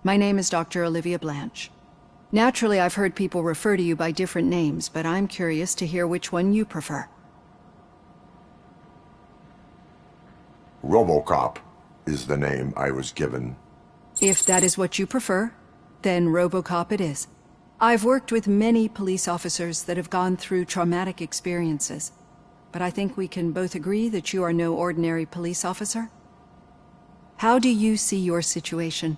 My name is Dr. Olivia Blanche. Naturally, I've heard people refer to you by different names, but I'm curious to hear which one you prefer. RoboCop is the name I was given. If that is what you prefer, then RoboCop it is. I've worked with many police officers that have gone through traumatic experiences, but I think we can both agree that you are no ordinary police officer. How do you see your situation?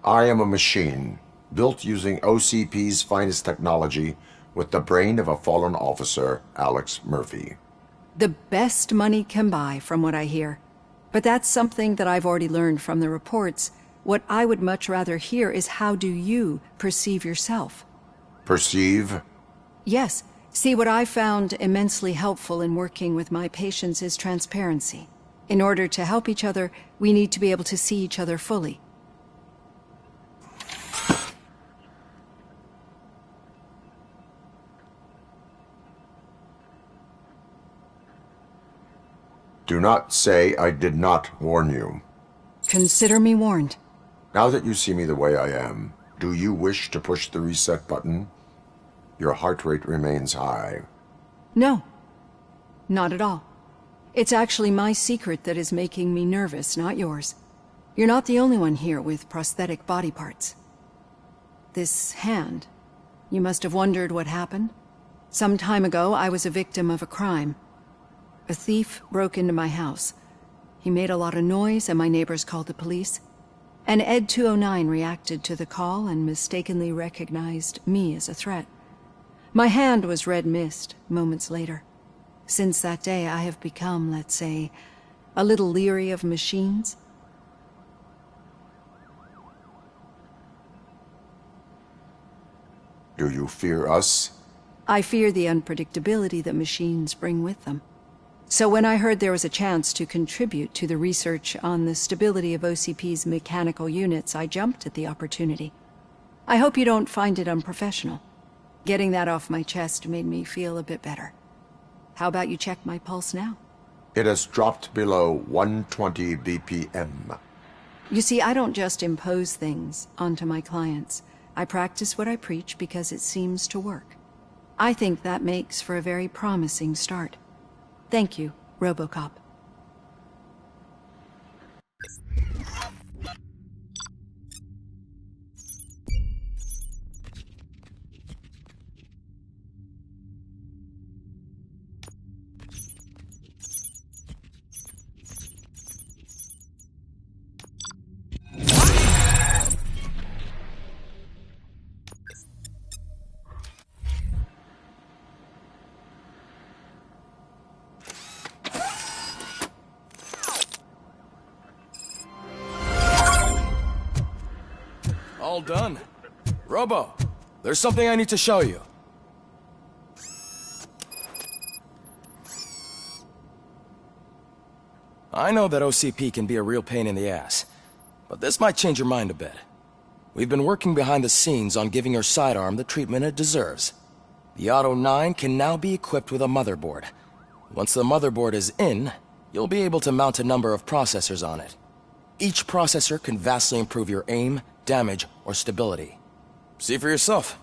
I am a machine, built using OCP's finest technology with the brain of a fallen officer, Alex Murphy. The best money can buy, from what I hear. But that's something that I've already learned from the reports. What I would much rather hear is how do you perceive yourself? Perceive? Yes. See, what I found immensely helpful in working with my patients is transparency. In order to help each other, we need to be able to see each other fully. Do not say I did not warn you. Consider me warned. Now that you see me the way I am, do you wish to push the reset button? Your heart rate remains high. No. Not at all. It's actually my secret that is making me nervous, not yours. You're not the only one here with prosthetic body parts. This hand, you must have wondered what happened. Some time ago, I was a victim of a crime. A thief broke into my house. He made a lot of noise and my neighbors called the police. And Ed 209 reacted to the call and mistakenly recognized me as a threat. My hand was red mist moments later. Since that day, I have become, let's say, a little leery of machines. Do you fear us? I fear the unpredictability that machines bring with them. So when I heard there was a chance to contribute to the research on the stability of OCP's mechanical units, I jumped at the opportunity. I hope you don't find it unprofessional. Getting that off my chest made me feel a bit better. How about you check my pulse now? It has dropped below 120 BPM. You see, I don't just impose things onto my clients. I practice what I preach because it seems to work. I think that makes for a very promising start. Thank you, RoboCop. All done. Robo, there's something I need to show you. I know that OCP can be a real pain in the ass, but this might change your mind a bit. We've been working behind the scenes on giving your sidearm the treatment it deserves. The Auto 9 can now be equipped with a motherboard. Once the motherboard is in, you'll be able to mount a number of processors on it. Each processor can vastly improve your aim, damage, or stability. See for yourself.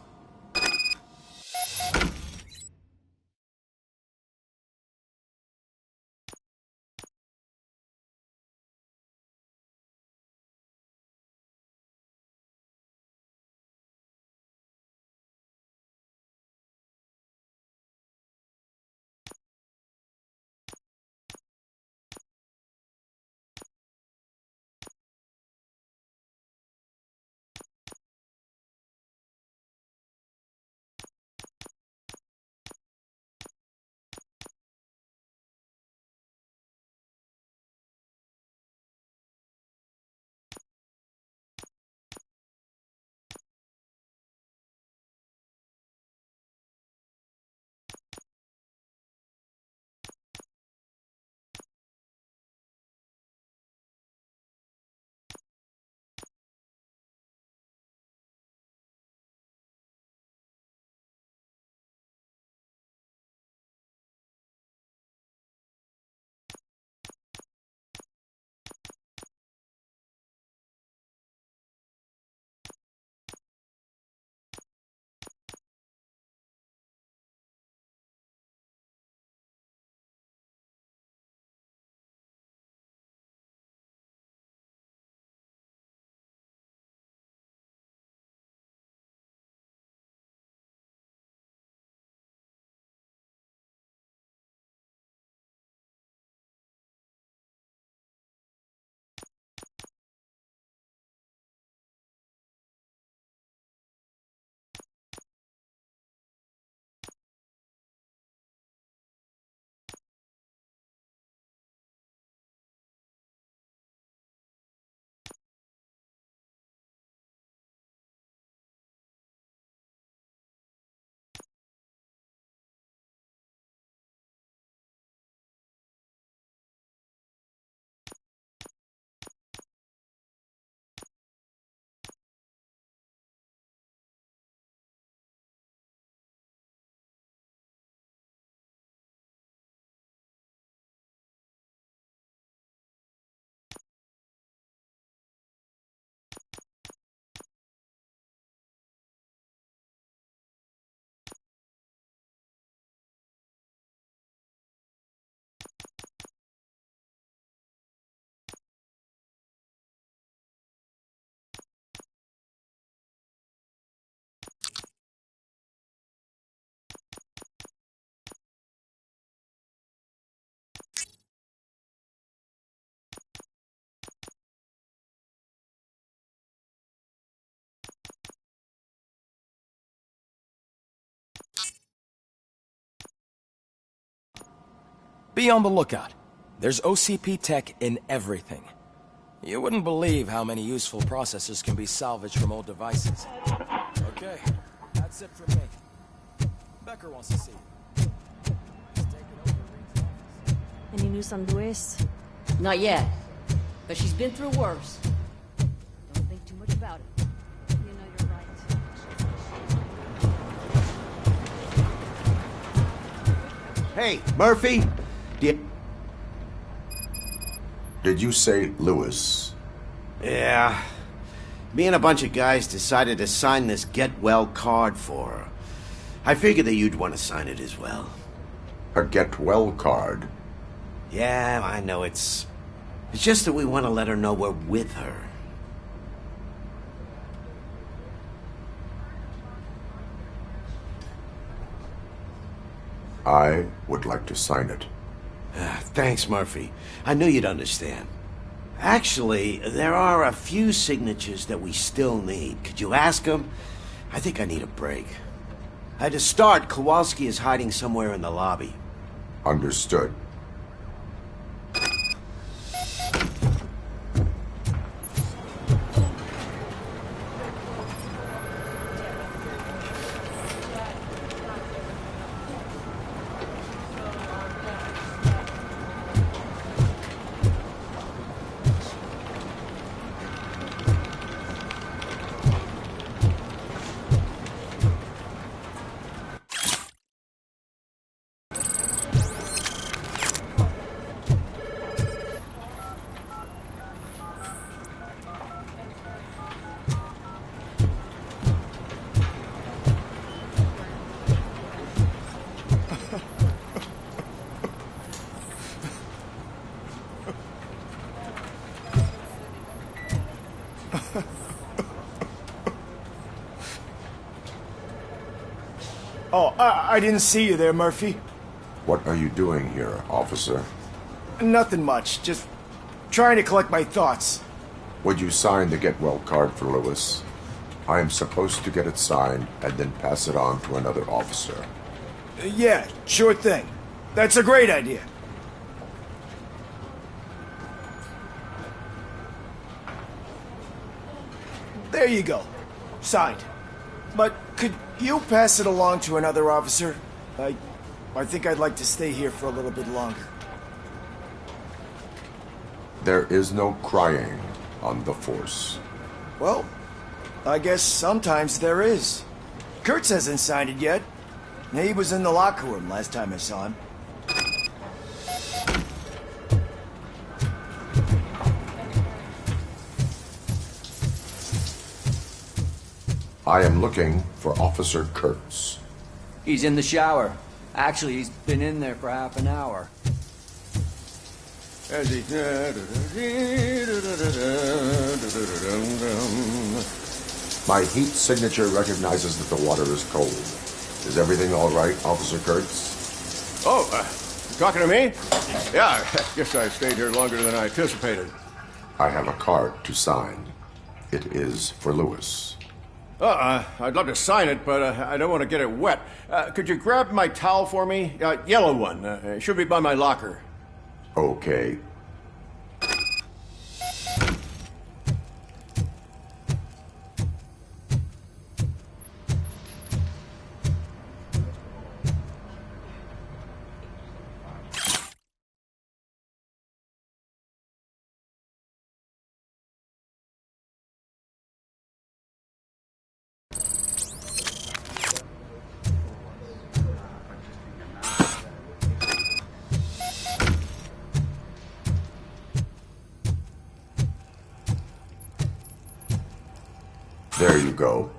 Be on the lookout. There's OCP tech in everything. You wouldn't believe how many useful processors can be salvaged from old devices. Okay, that's it from me. Becker wants to see you. Any news on Luis? Not yet, but she's been through worse. Don't think too much about it. You know you're right. Hey, Murphy? Did you say Lewis? Yeah. Me and a bunch of guys decided to sign this get well card for her. I figured that you'd want to sign it as well. A get well card? Yeah, I know it's just that we want to let her know we're with her. I would like to sign it. Thanks, Murphy. I knew you'd understand. Actually, there are a few signatures that we still need. Could you ask them? I think I need a break. To start, Kowalski is hiding somewhere in the lobby. Understood. Oh, I didn't see you there, Murphy. What are you doing here, officer? Nothing much, just trying to collect my thoughts. Would you sign the get well card for Lewis? I am supposed to get it signed and then pass it on to another officer. Yeah, sure thing. That's a great idea. There you go. Signed. But could you pass it along to another officer? I think I'd like to stay here for a little bit longer. There is no crying on the Force. Well, I guess sometimes there is. Kurtz hasn't signed it yet. He was in the locker room last time I saw him. I am looking for Officer Kurtz. He's in the shower. Actually, he's been in there for half an hour. My heat signature recognizes that the water is cold. Is everything all right, Officer Kurtz? Oh, talking to me? Yeah, I guess I stayed here longer than I anticipated. I have a card to sign. It is for Lewis. I'd love to sign it, but I don't want to get it wet. Could you grab my towel for me? Yellow one. It should be by my locker. Okay. There you go.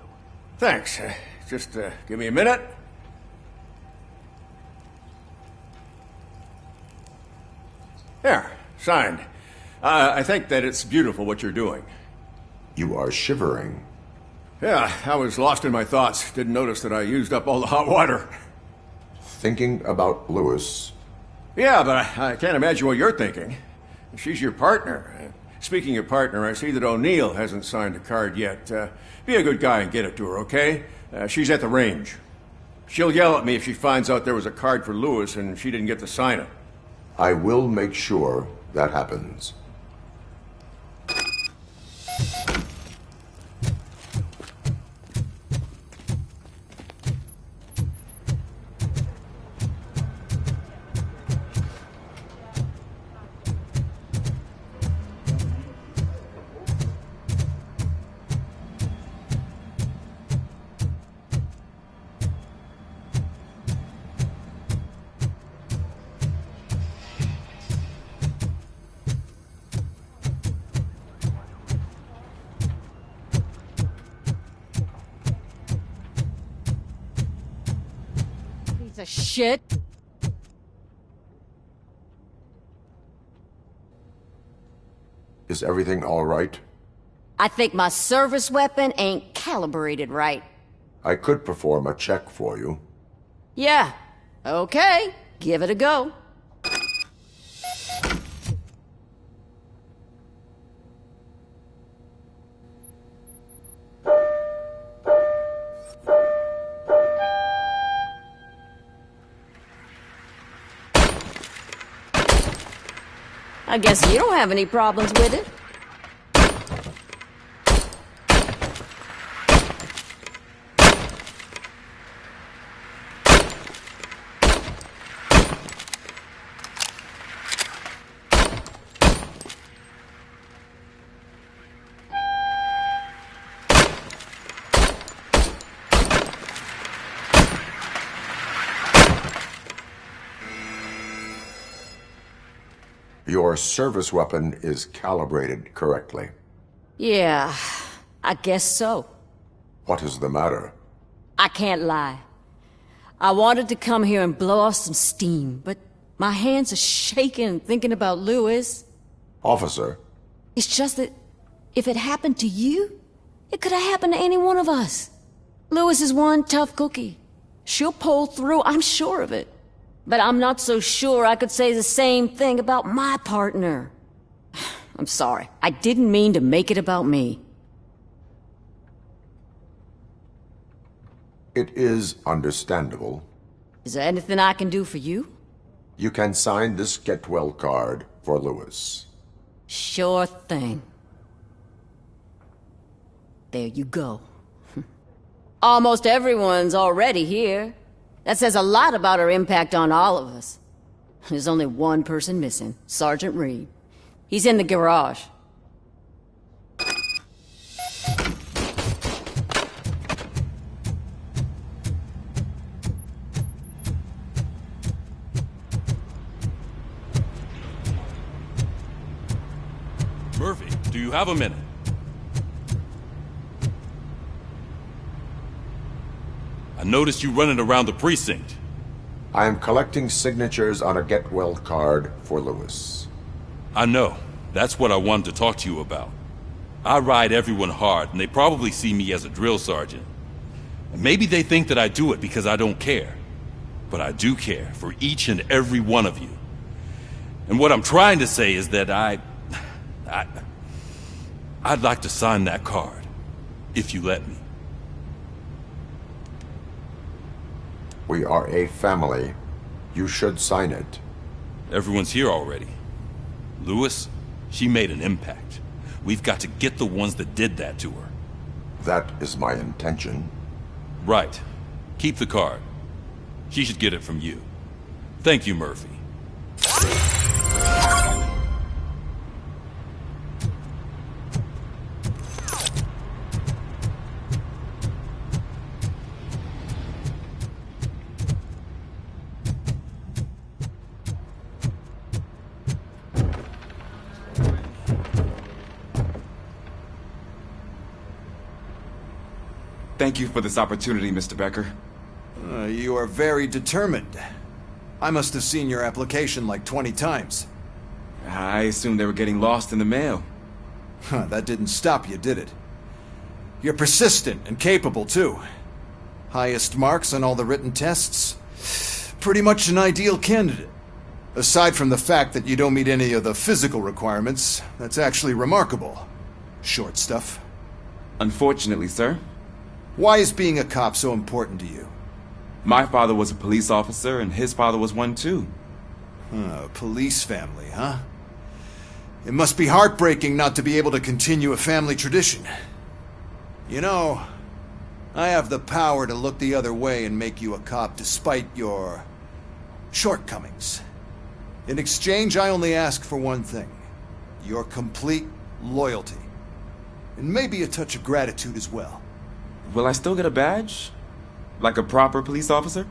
Thanks. Just give me a minute. There, signed. I think that it's beautiful what you're doing. You are shivering. Yeah, I was lost in my thoughts. Didn't notice that I used up all the hot water. Thinking about Lewis. Yeah, but I can't imagine what you're thinking. She's your partner. Speaking of partner, I see that O'Neill hasn't signed a card yet. Be a good guy and get it to her, okay? She's at the range. She'll yell at me if she finds out there was a card for Lewis and she didn't get to sign it. I will make sure that happens. Piece of shit. Is everything all right? I think my service weapon ain't calibrated right. I could perform a check for you. Yeah. Okay. Give it a go. I guess you don't have any problems with it. Your service weapon is calibrated correctly. Yeah, I guess so. What is the matter? I can't lie. I wanted to come here and blow off some steam, but my hands are shaking thinking about Lewis. Officer, It's just that if it happened to you, it could have happened to any one of us. Lewis is one tough cookie. She'll pull through, I'm sure of it. But I'm not so sure I could say the same thing about my partner. I'm sorry. I didn't mean to make it about me. it is understandable. Is there anything I can do for you? You can sign this get well card for Lewis. Sure thing. There you go. Almost everyone's already here. That says a lot about her impact on all of us. There's only one person missing, Sergeant Reed. He's in the garage. Murphy, do you have a minute? I noticed you running around the precinct. I am collecting signatures on a get well card for Lewis. I know. That's what I wanted to talk to you about. I ride everyone hard, and they probably see me as a drill sergeant. And maybe they think that I do it because I don't care. But I do care for each and every one of you. And what I'm trying to say is that I'd like to sign that card, if you let me. We are a family. You should sign it. Everyone's here already. Lewis, she made an impact. We've got to get the ones that did that to her. That is my intention. Right. Keep the card. She should get it from you. Thank you, Murphy. Thank you for this opportunity, Mr. Becker. You are very determined. I must have seen your application like 20 times. I assumed they were getting lost in the mail. That didn't stop you, did it? You're persistent and capable, too. Highest marks on all the written tests. Pretty much an ideal candidate. Aside from the fact that you don't meet any of the physical requirements, that's actually remarkable. Short stuff. Unfortunately, sir. Why is being a cop so important to you? My father was a police officer, and his father was one too. Police family, huh? It must be heartbreaking not to be able to continue a family tradition. You know, I have the power to look the other way and make you a cop despite your shortcomings. In exchange, I only ask for one thing. Your complete loyalty. And maybe a touch of gratitude as well. Will I still get a badge? Like a proper police officer?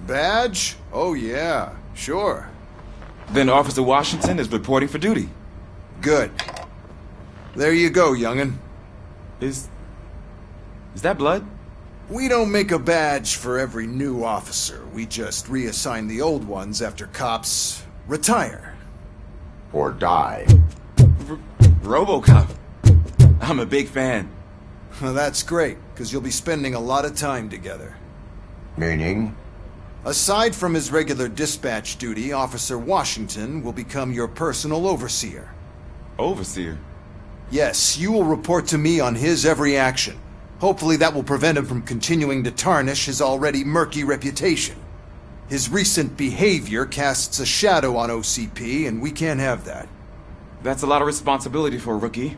Badge? Oh yeah, sure. Then Officer Washington is reporting for duty. Good. There you go, young'un. Is that blood? We don't make a badge for every new officer. We just reassign the old ones after cops retire. Or die. RoboCop. I'm a big fan. Well, that's great, because you'll be spending a lot of time together. Meaning? Aside from his regular dispatch duty, Officer Washington will become your personal overseer. Overseer? Yes, you will report to me on his every action. Hopefully that will prevent him from continuing to tarnish his already murky reputation. His recent behavior casts a shadow on OCP, and we can't have that. That's a lot of responsibility for a rookie.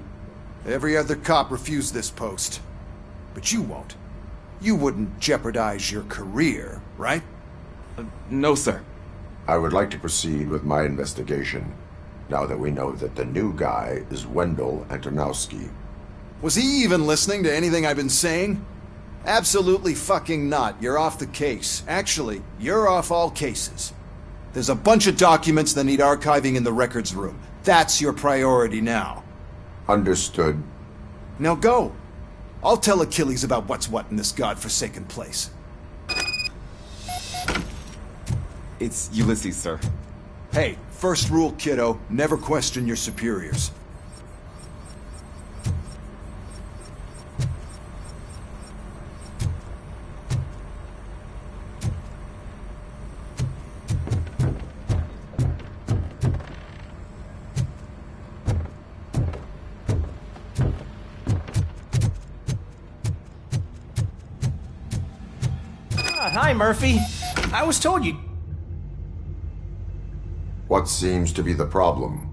Every other cop refused this post. But you won't. You wouldn't jeopardize your career, right? No, sir. I would like to proceed with my investigation, now that we know that the new guy is Wendell Antonowski. Was he even listening to anything I've been saying? Absolutely fucking not. You're off the case. Actually, you're off all cases. There's a bunch of documents that need archiving in the records room. That's your priority now. Understood. Now go. I'll tell Achilles about what's what in this godforsaken place. It's Ulysses, sir. Hey, first rule, kiddo, never question your superiors. Hi, Murphy. I was told you... What seems to be the problem?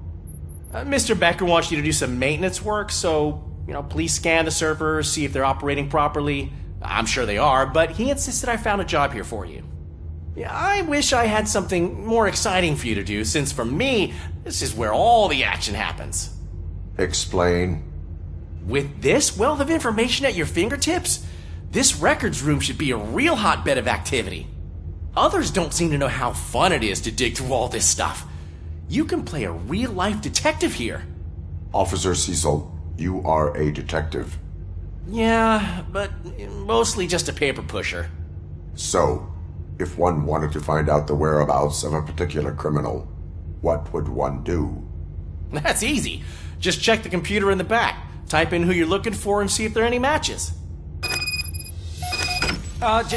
Mr. Becker wants you to do some maintenance work, so, please scan the servers, see if they're operating properly. I'm sure they are, but he insisted I found a job here for you. Yeah, I wish I had something more exciting for you to do, since for me, this is where all the action happens. Explain. With this wealth of information at your fingertips, this records room should be a real hotbed of activity. Others don't seem to know how fun it is to dig through all this stuff. You can play a real-life detective here. Officer Cecil, you are a detective. Yeah, but mostly just a paper pusher. So, if one wanted to find out the whereabouts of a particular criminal, what would one do? That's easy. Just check the computer in the back, type in who you're looking for, and see if there are any matches.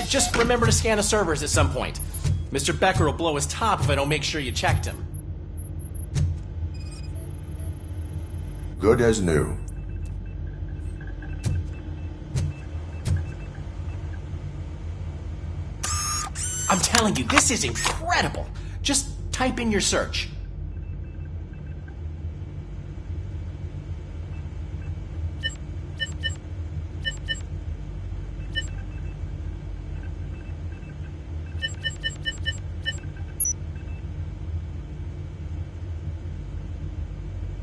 Just remember to scan the servers at some point. Mr. Becker will blow his top if I don't make sure you checked him. Good as new. I'm telling you, this is incredible. Just type in your search.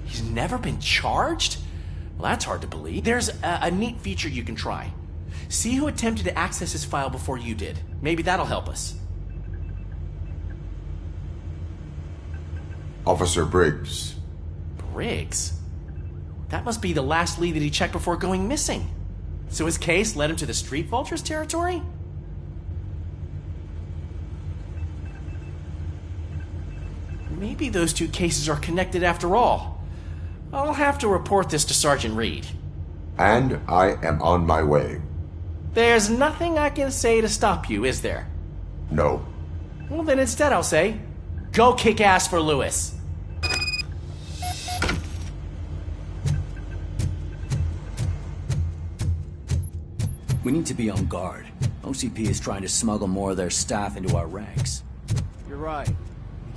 He's never been charged? Well, that's hard to believe. There's a neat feature you can try. See who attempted to access his file before you did. Maybe that'll help us. Officer Briggs. Briggs? That must be the last lead that he checked before going missing. So his case led him to the Street Vultures territory? Maybe those two cases are connected after all. I'll have to report this to Sergeant Reed. And I am on my way. There's nothing I can say to stop you, is there? No. Well, then instead I'll say, go kick ass for Lewis. We need to be on guard. OCP is trying to smuggle more of their staff into our ranks. You're right.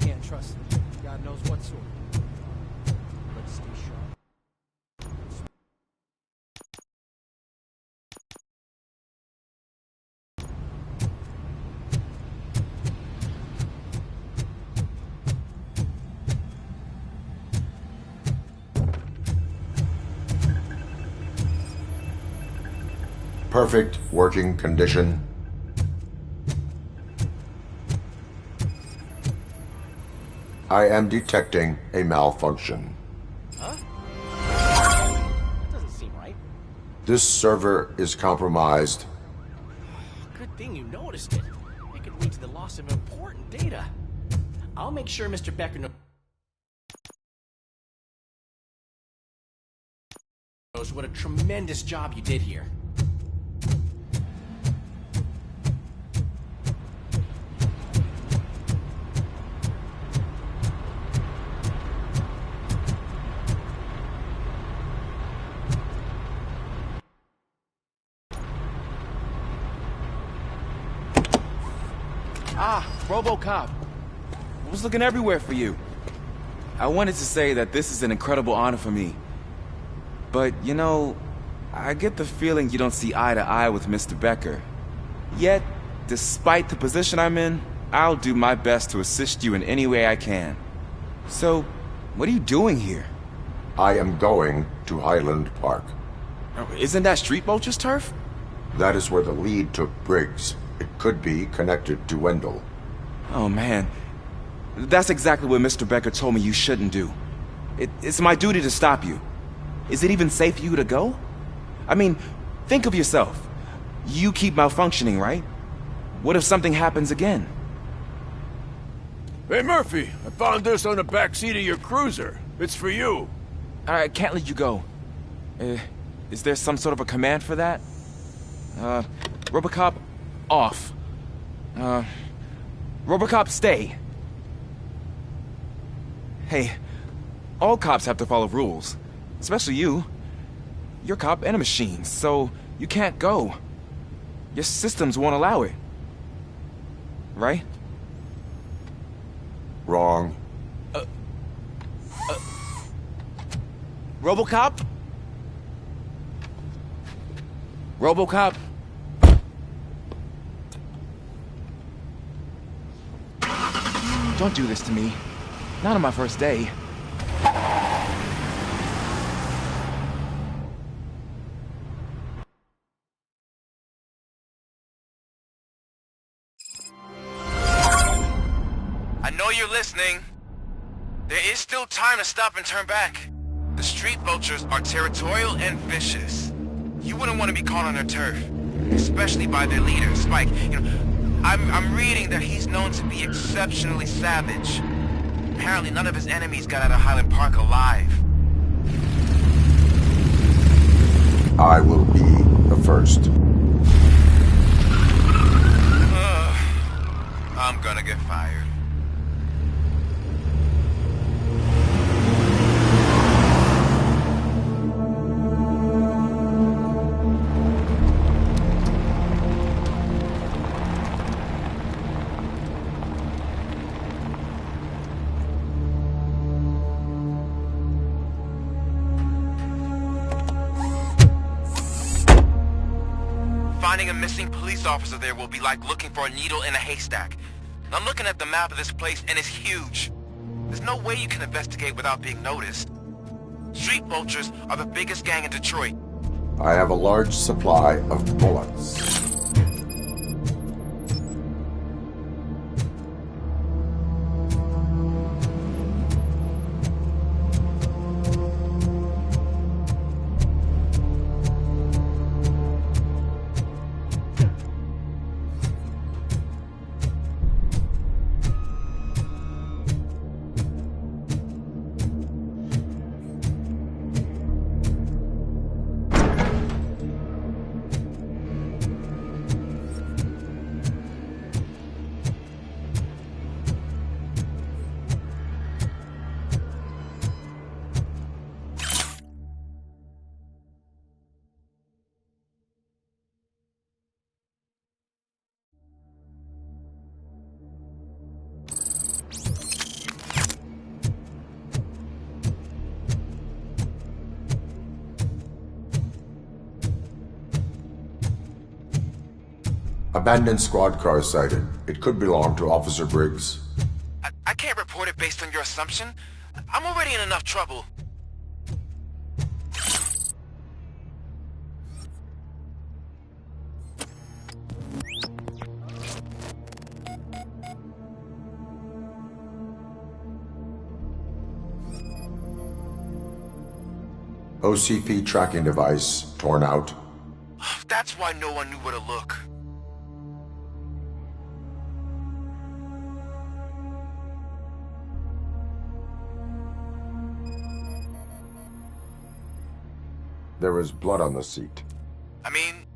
We can't trust him. God knows what sort. Let's stay sharp. Perfect working condition. I am detecting a malfunction. Huh? That doesn't seem right. This server is compromised. Good thing you noticed it. It could lead to the loss of important data. I'll make sure Mr. Becker knows what a tremendous job you did here. Ah, RoboCop. I was looking everywhere for you. I wanted to say that this is an incredible honor for me. But, you know, I get the feeling you don't see eye to eye with Mr. Becker. Yet, despite the position I'm in, I'll do my best to assist you in any way I can. So, what are you doing here? I am going to Highland Park. Isn't that Street Vulture's turf? That is where the lead took Briggs. It could be connected to Wendell. Oh, man. That's exactly what Mr. Becker told me you shouldn't do. It's my duty to stop you. Is it even safe for you to go? I mean, think of yourself. You keep malfunctioning, right? What if something happens again? Hey, Murphy, I found this on the back seat of your cruiser. It's for you. I can't let you go. Is there some sort of a command for that? RoboCop, off. RoboCop, stay. Hey, all cops have to follow rules. Especially you. You're a cop and a machine, so you can't go. Your systems won't allow it. Right? Wrong. RoboCop? RoboCop? Don't do this to me. Not on my first day. I know you're listening. There is still time to stop and turn back. The street vultures are territorial and vicious. You wouldn't want to be caught on their turf, especially by their leader, Spike. You know, I'm reading that he's known to be exceptionally savage. Apparently none of his enemies got out of Highland Park alive. I will be the first. I'm gonna get fired. Finding a missing police officer there will be like looking for a needle in a haystack. I'm looking at the map of this place and it's huge. There's no way you can investigate without being noticed. Street vultures are the biggest gang in Detroit. I have a large supply of bullets. Abandoned squad car sighted. It could belong to Officer Briggs. I can't report it based on your assumption. I'm already in enough trouble. OCP tracking device torn out. That's why no one knew where to look. There is blood on the seat. I mean,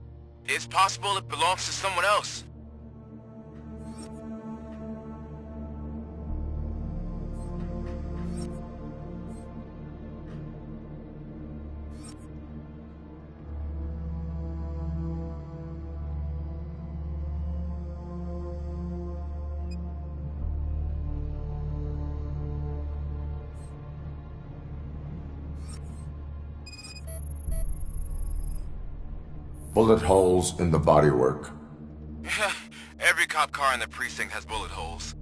it's possible it belongs to someone else. Bullet holes in the bodywork. Every cop car in the precinct has bullet holes.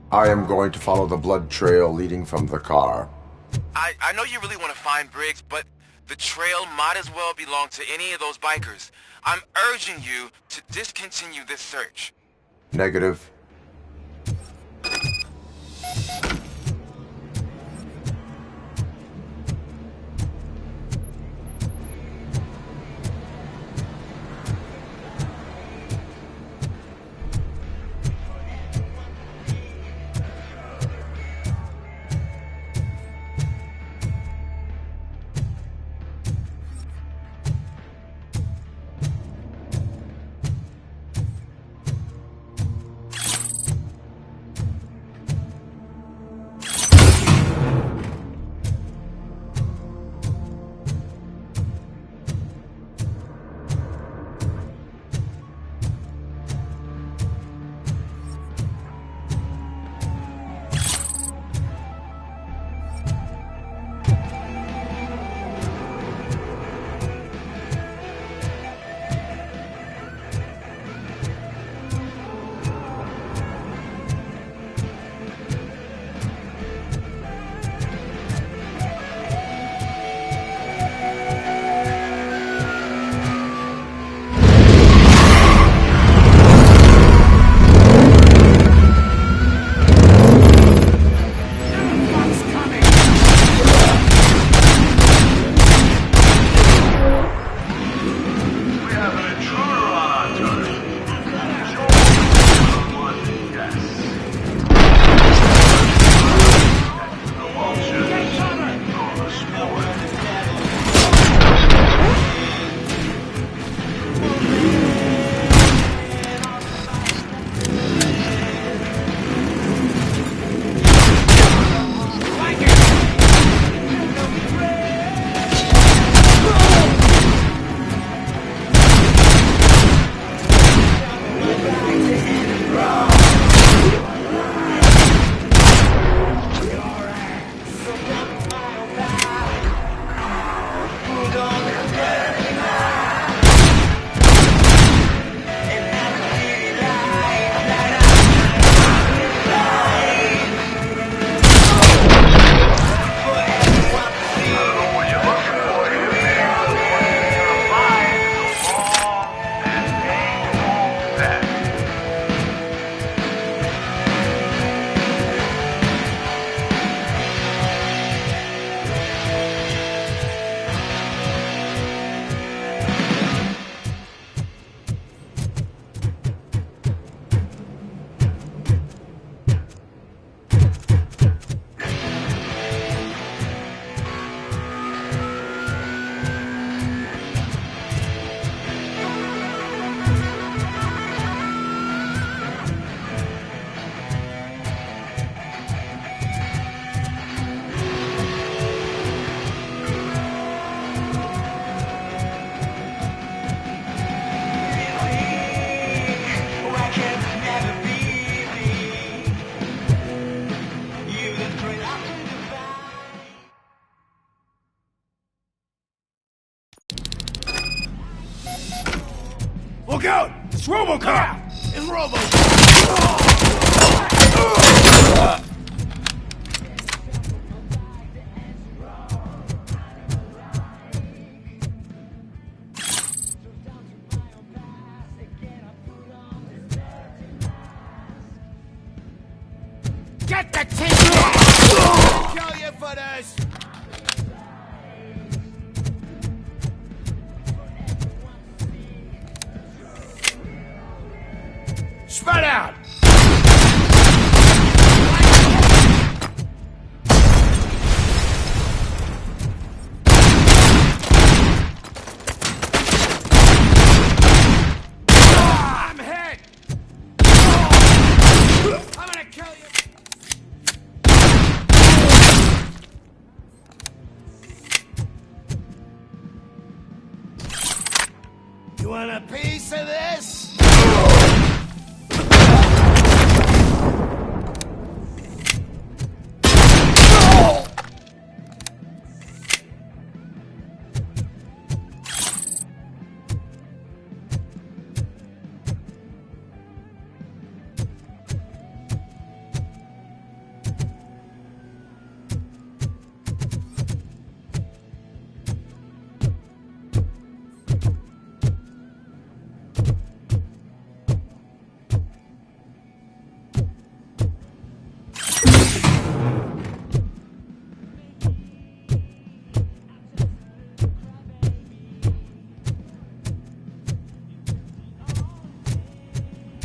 I am going to follow the blood trail leading from the car. I know you really want to find Briggs, but the trail might as well belong to any of those bikers. I'm urging you to discontinue this search. Negative. Look out! It's RoboCop! It's RoboCop! Get the team! Kill you for this! Spread out! I'm hit! I'm gonna kill you! You want a piece of this?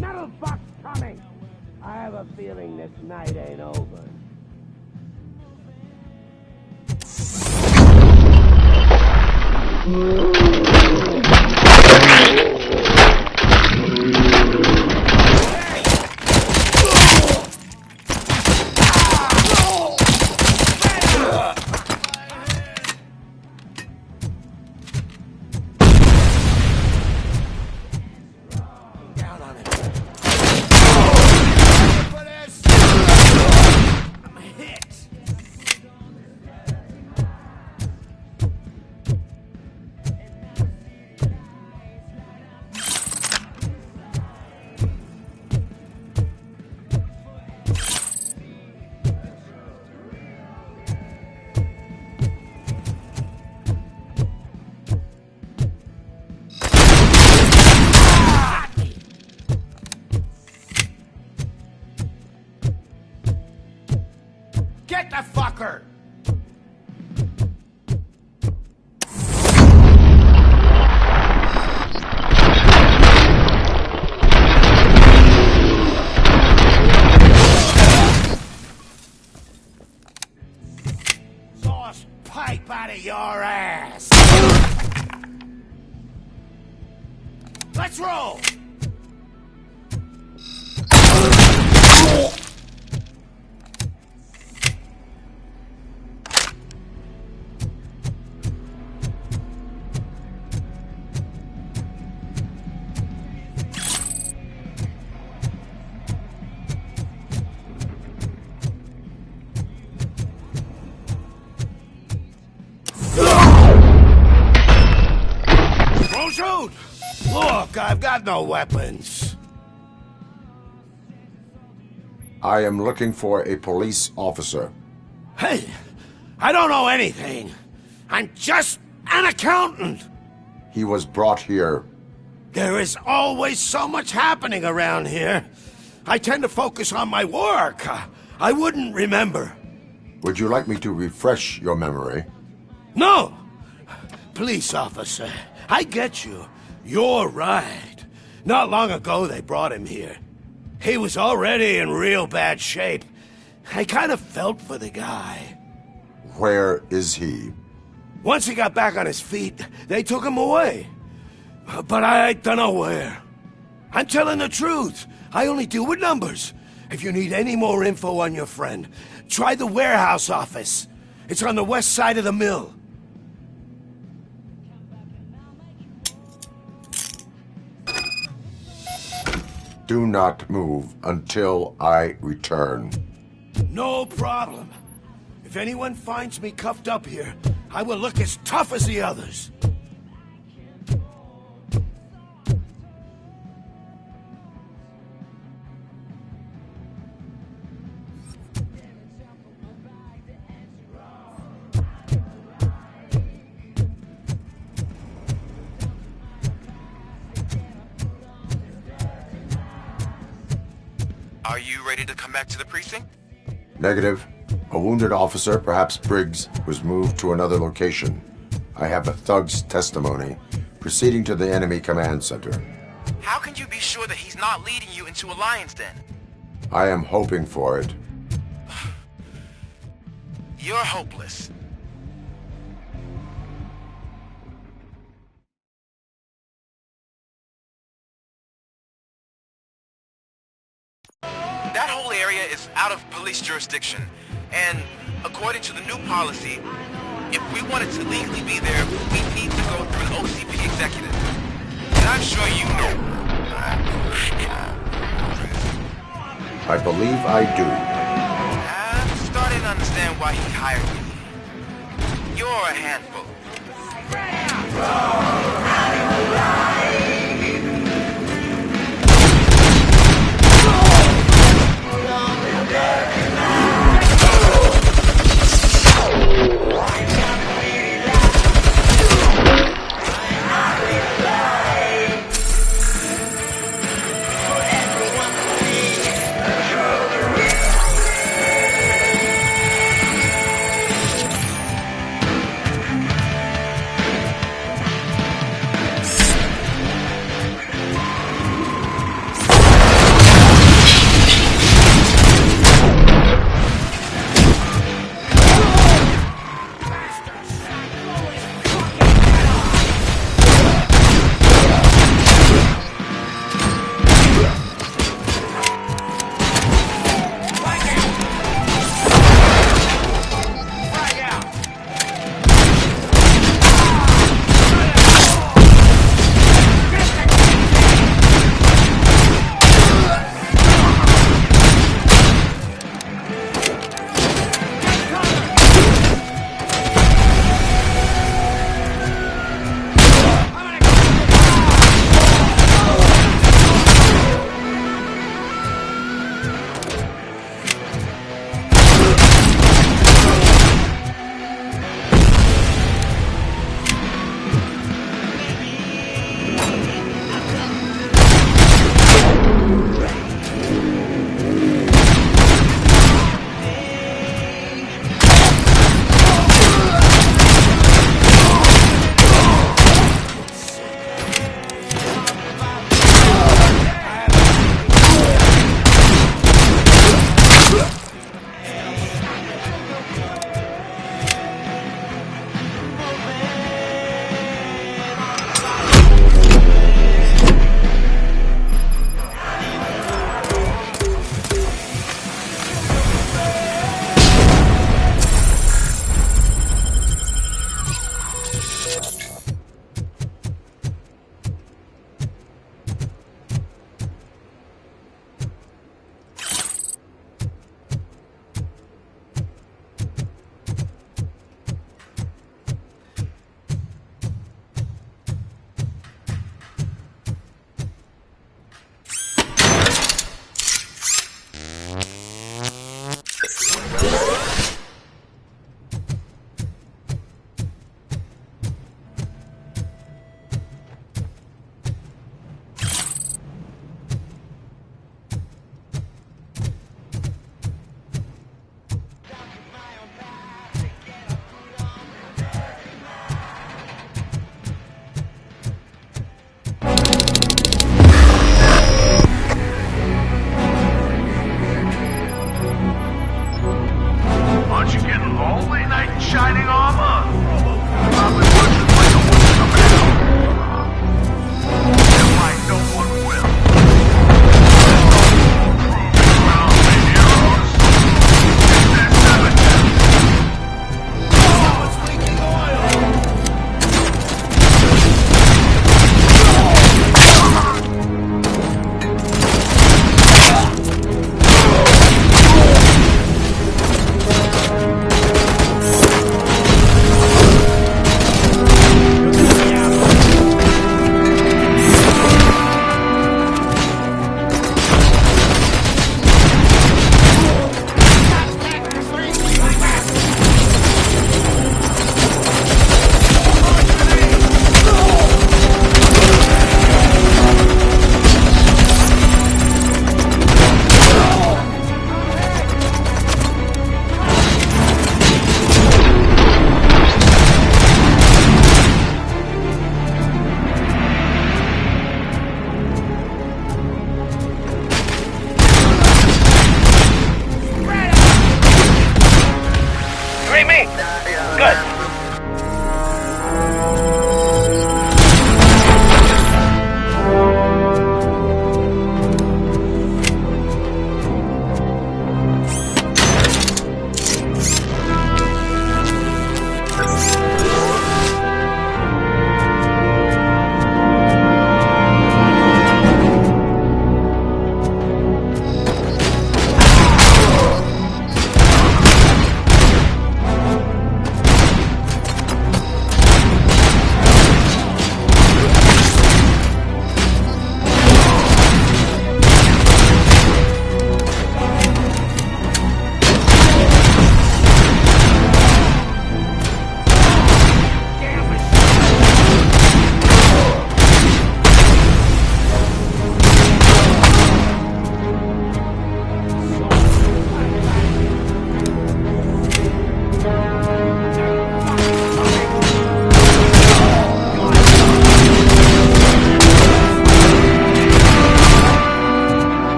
Metal box coming! I have a feeling this night ain't over. Down on it. For this! I'm hit! Get the fucker! Sauce pipe out of your ass! Let's roll! Don't shoot! Look, I've got no weapons. I am looking for a police officer. Hey, I don't know anything. I'm just an accountant. He was brought here. There is always so much happening around here. I tend to focus on my work. I wouldn't remember. Would you like me to refresh your memory? No! Police officer, I get you. You're right. Not long ago they brought him here. He was already in real bad shape. I kind of felt for the guy. Where is he? Once he got back on his feet, they took him away. But I don't know where. I'm telling the truth. I only deal with numbers. If you need any more info on your friend, try the warehouse office. It's on the west side of the mill. Do not move until I return. No problem. If anyone finds me cuffed up here, I will look as tough as the others. Are you ready to come back to the precinct? Negative. A wounded officer, perhaps Briggs, was moved to another location. I have a thug's testimony, proceeding to the enemy command center. How can you be sure that he's not leading you into a lion's den? I am hoping for it. You're hopeless. That whole area is out of police jurisdiction, and according to the new policy, if we wanted to legally be there, we need to go through an OCP executive. And I'm sure you know. I believe I do. I'm starting to understand why he hired me. You're a handful.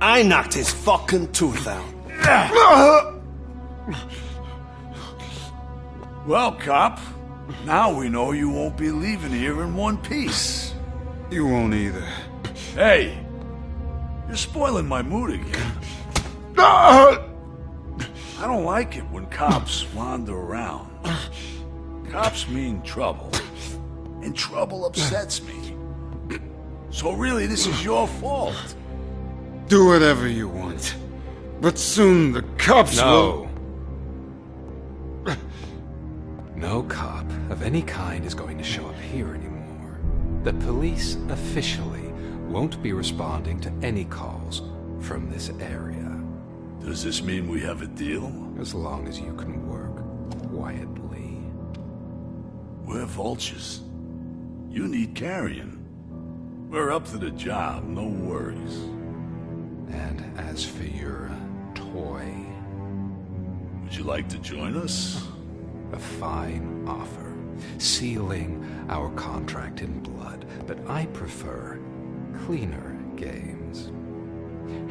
I knocked his fucking tooth out. Well, cop, now we know you won't be leaving here in one piece. You won't either. Hey, you're spoiling my mood again. I don't like it when cops wander around. Cops mean trouble, and trouble upsets me. So really, this is your fault. Do whatever you want. But soon the cops will... No cop of any kind is going to show up here anymore. The police officially won't be responding to any calls from this area. Does this mean we have a deal? As long as you can work quietly. We're vultures. You need carrion. We're up to the job, no worries. And as for your toy... Would you like to join us? A fine offer, sealing our contract in blood, but I prefer cleaner games.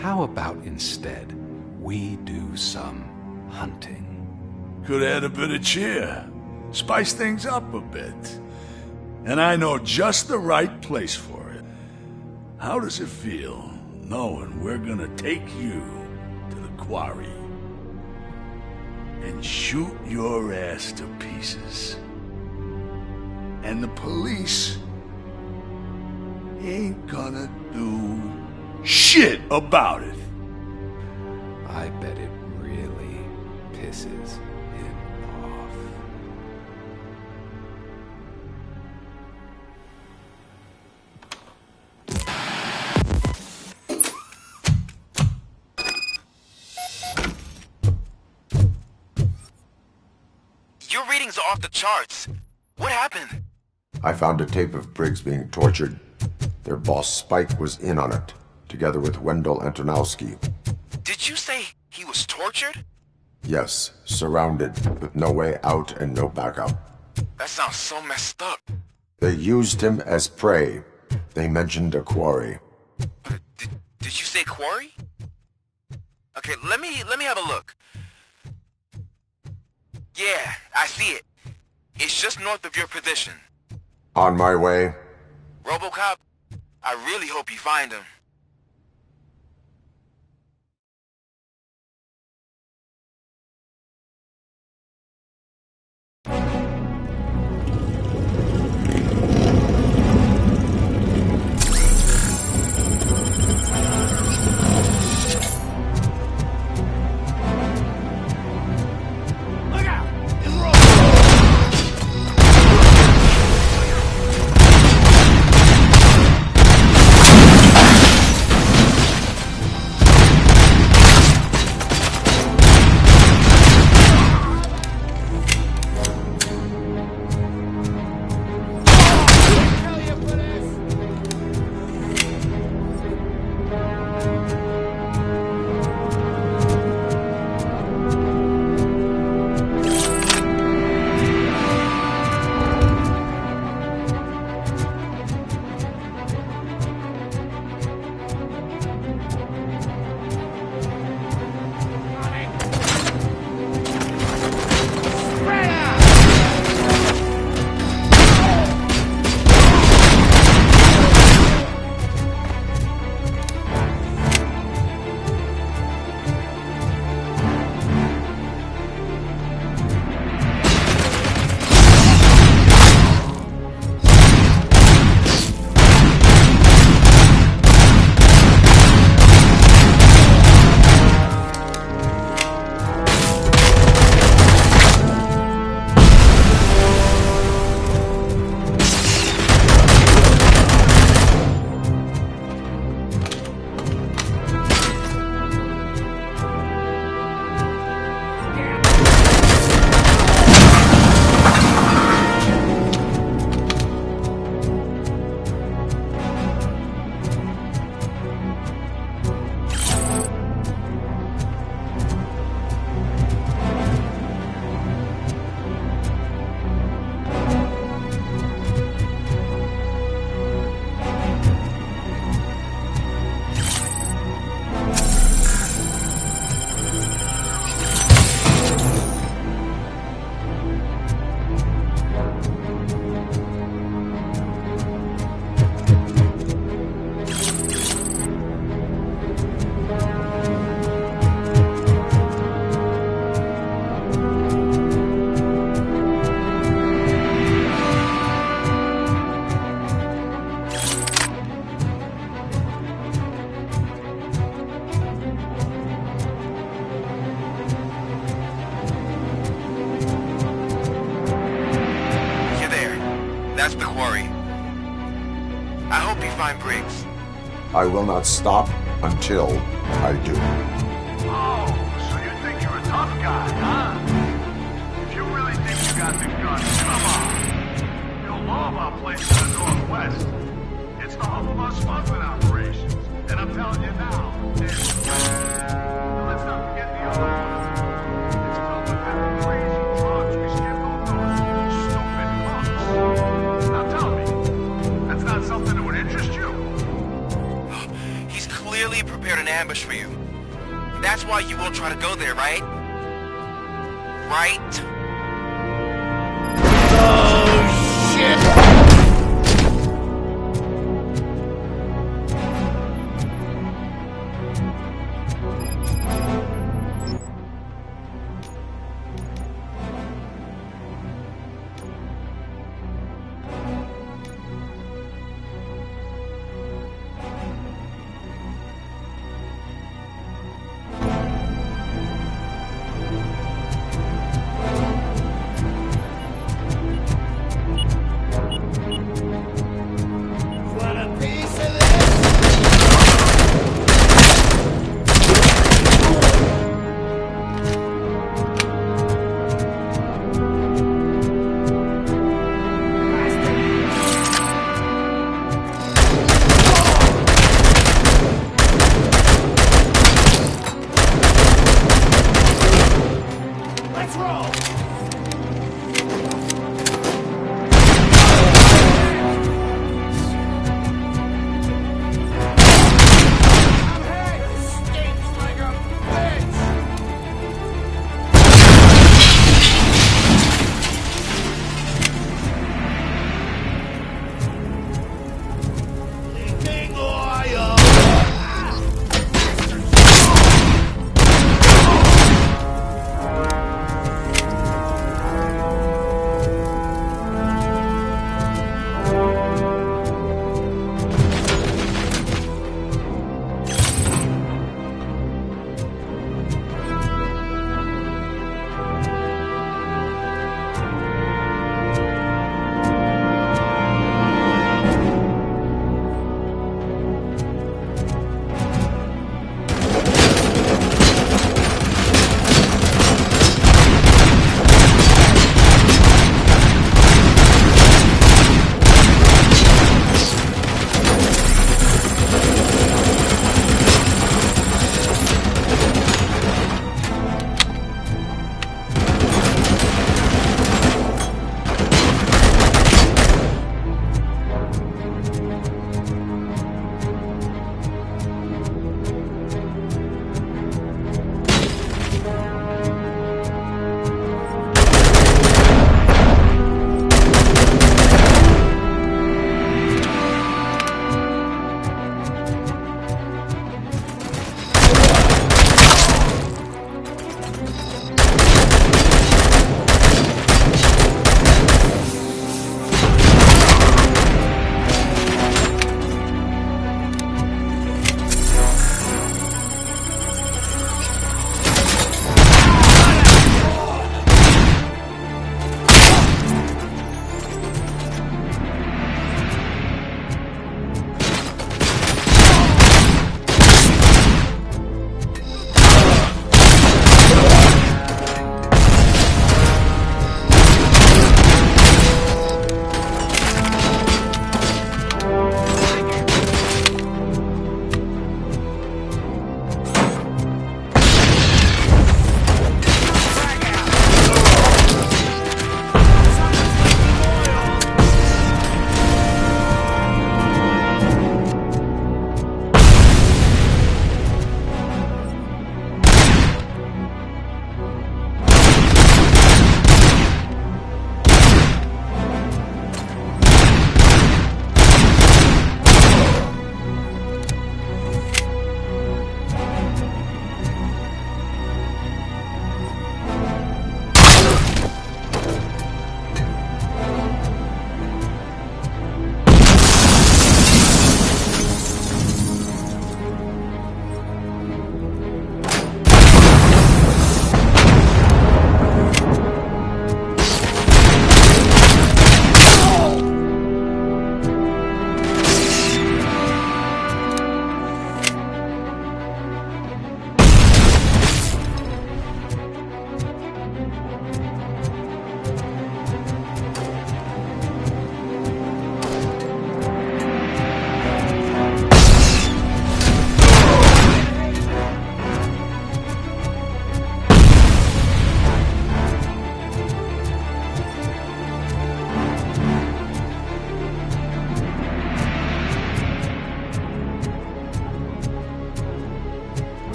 How about instead we do some hunting? Could add a bit of cheer, spice things up a bit. And I know just the right place for it. How does it feel knowing we're gonna take you to the quarry and shoot your ass to pieces? And the police ain't gonna do shit about it. I bet it really pisses him off. Your readings are off the charts. What happened? I found a tape of Briggs being tortured. Their boss Spike was in on it, together with Wendell Antonowski. Did you say he was tortured? Yes, surrounded, with no way out and no backup. That sounds so messed up. They used him as prey. They mentioned a quarry. Did you say quarry? Okay, let me have a look. Yeah, I see it. It's just north of your position. On my way. RoboCop, I really hope you find him. That's the quarry. I hope you find Briggs. I will not stop until I do. Oh, so you think you're a tough guy, huh? If you really think you got the guts, come on. You'll know about places in the Northwest. It's the hub of our smuggling operations. And I'm telling you now, it's... Now let's not forget the other one. It's filled with them crazy drugs we skipped over those stupid punks. Now tell me, that's not something that would interest you? He's clearly prepared an ambush for you. That's why you won't try to go there, right? Right? Oh, shit!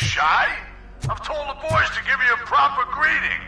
shy? I've told the boys to give you a proper greeting.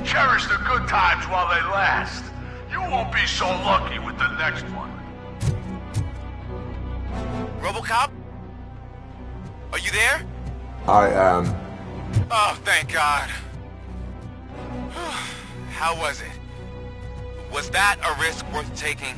Cherish the good times while they last. You won't be so lucky with the next one. RoboCop? Are you there? I am. Oh, thank God. How was it? Was that a risk worth taking?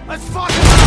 Let's fuck him up!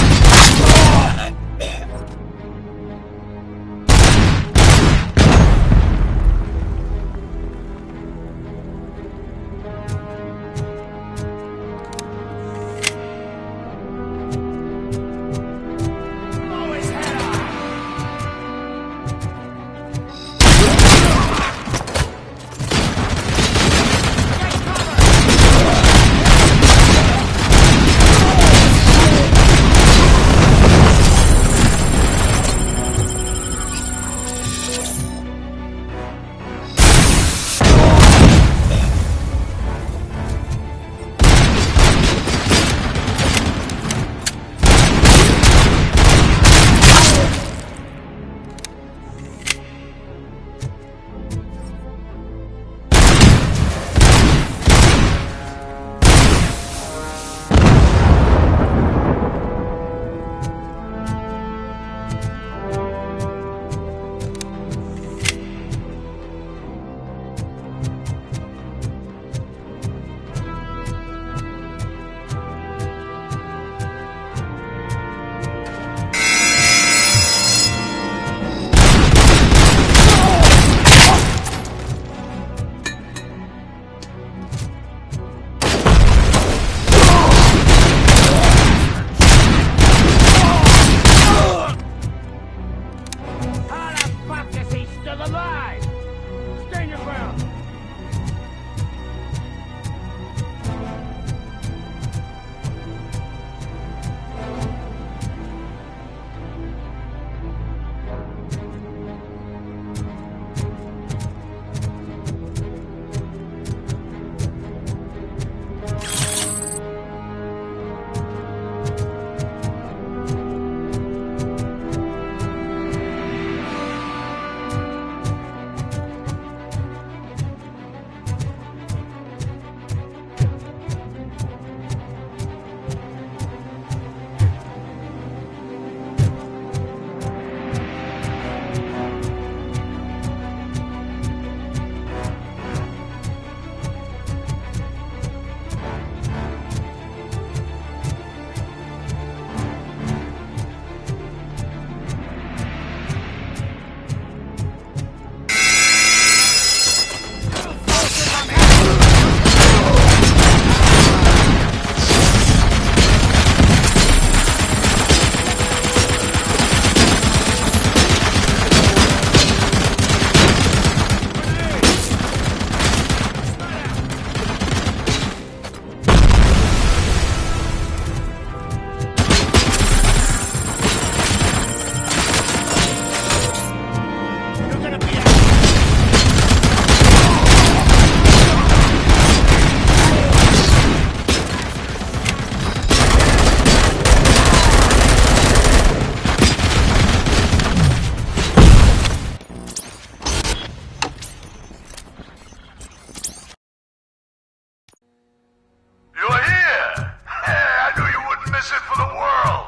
miss it for the world.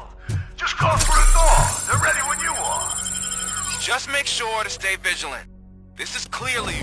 Just call for a door. They're ready when you are. Just make sure to stay vigilant. This is clearly...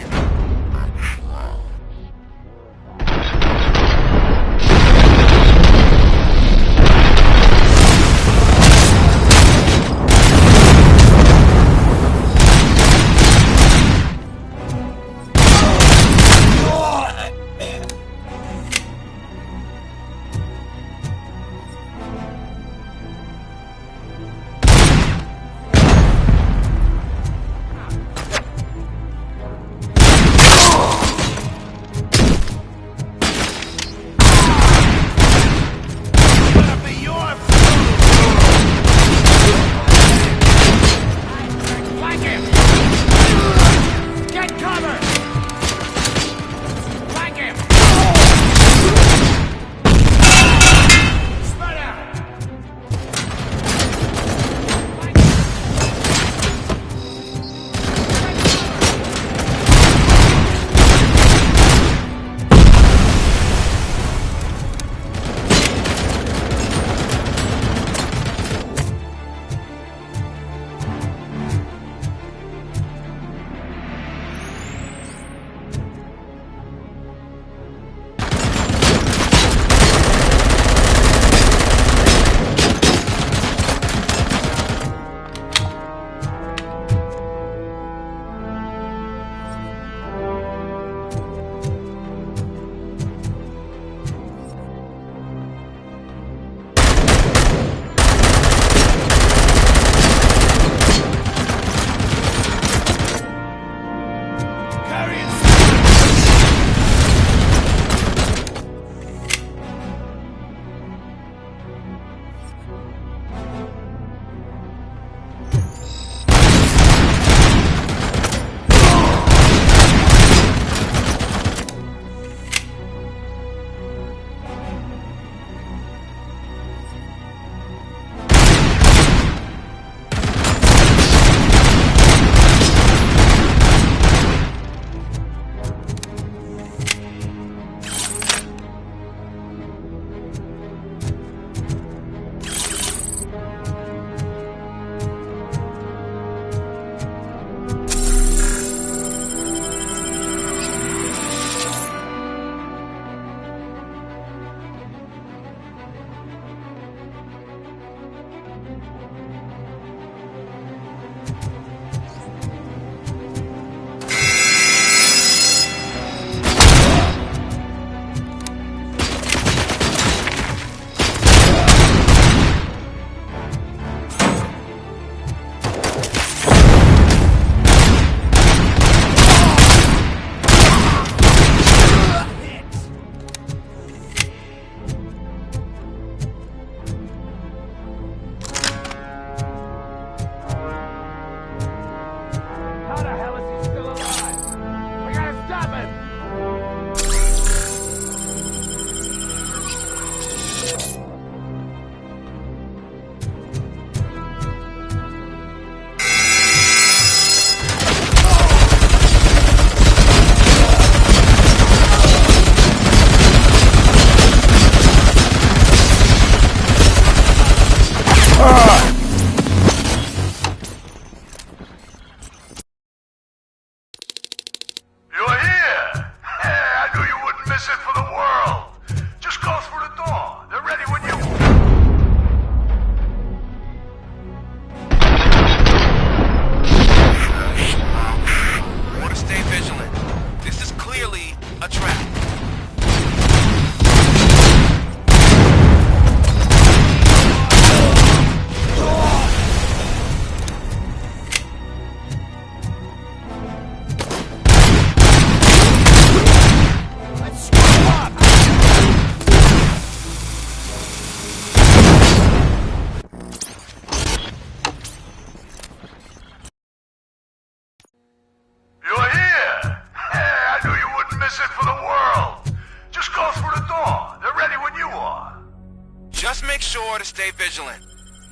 Just make sure to stay vigilant.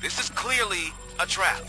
This is clearly a trap.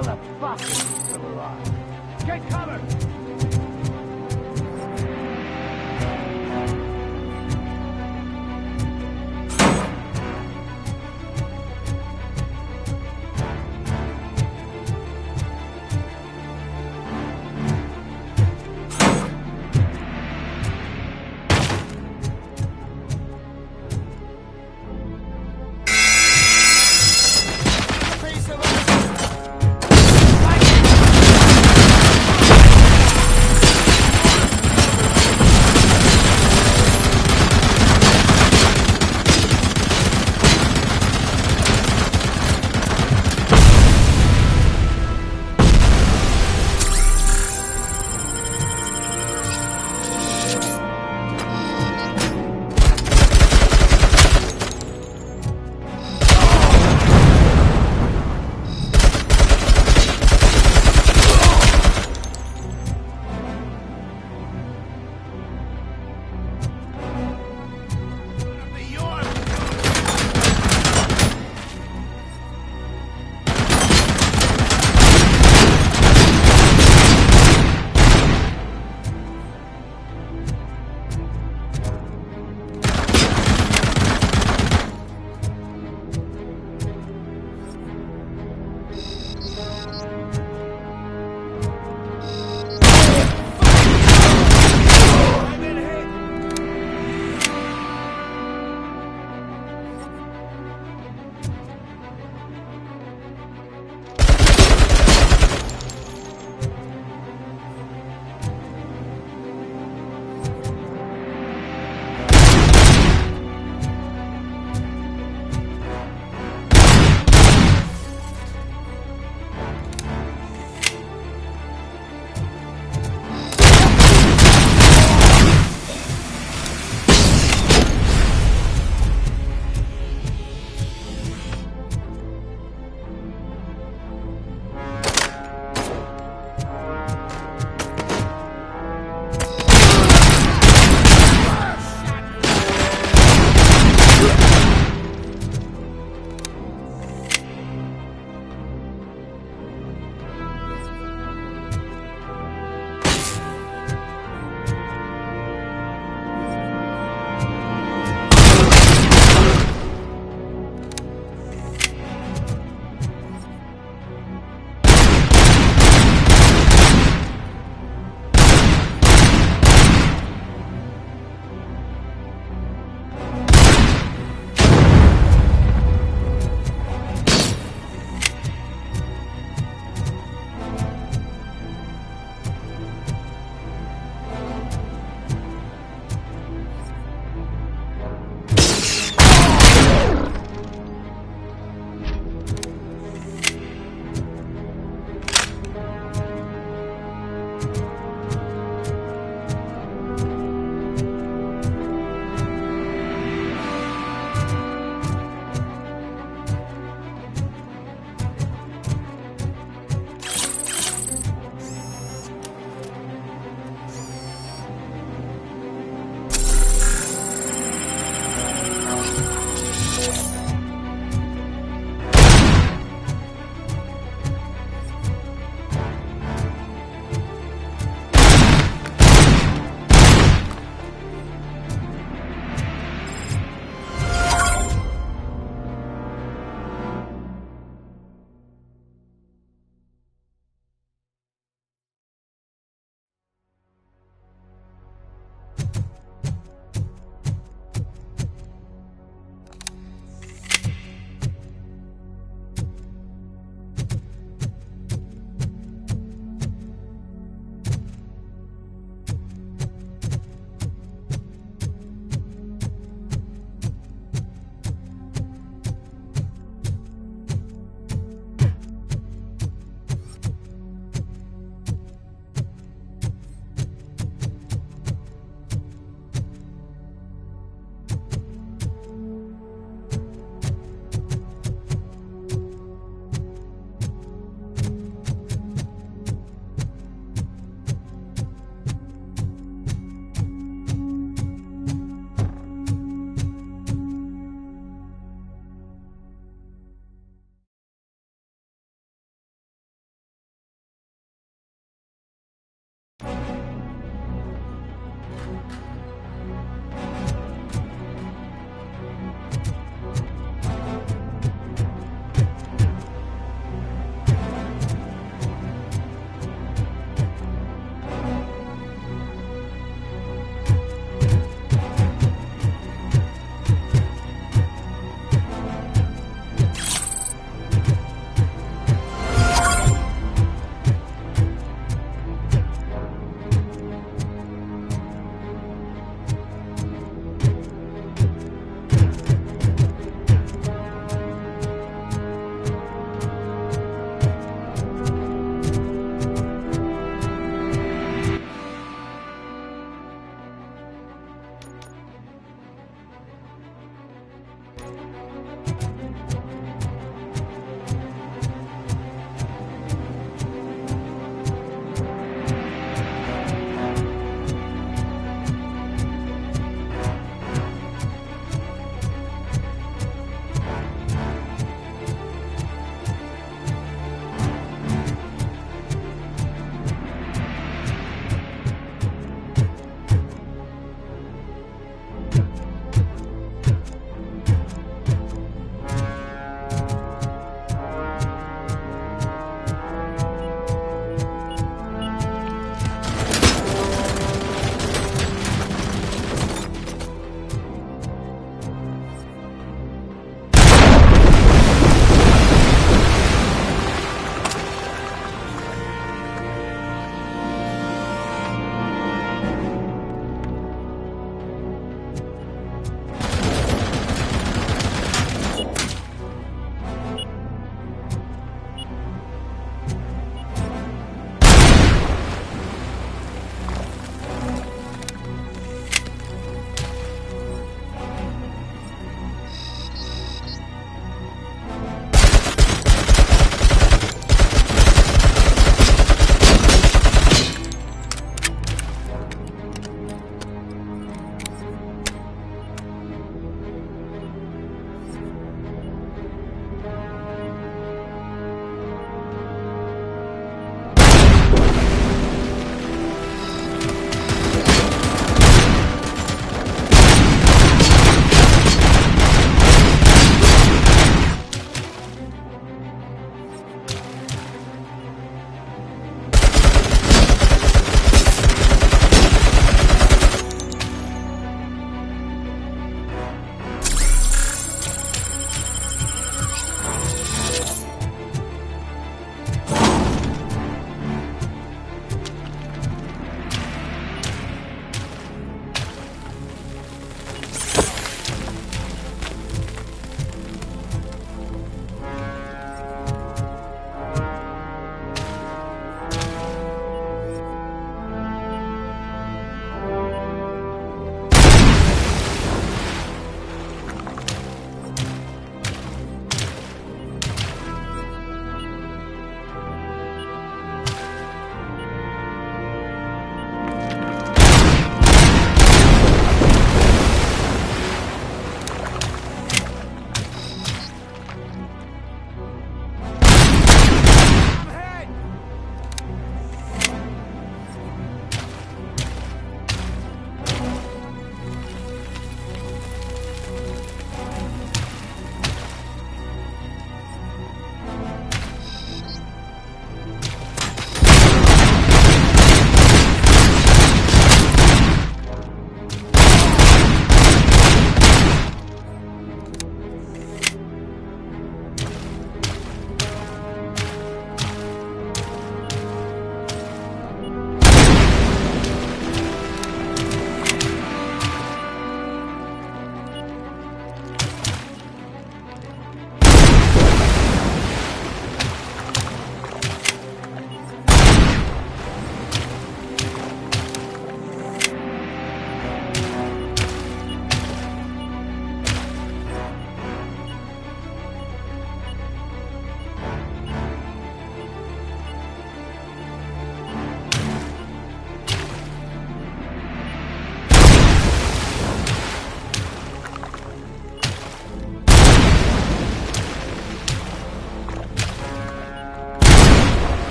Motherfucker, he's still alive. Get cover!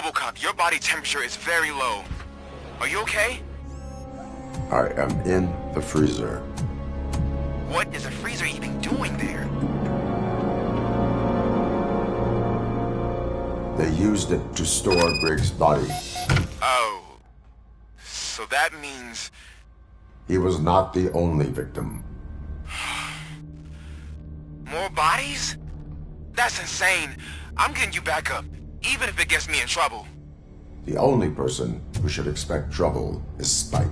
RoboCop, your body temperature is very low. Are you okay? I am in the freezer. What is a freezer even doing there? They used it to store Griggs' body. Oh. So that means... He was not the only victim. More bodies? That's insane. I'm getting you back up, even if it gets me in trouble. The only person who should expect trouble is Spike.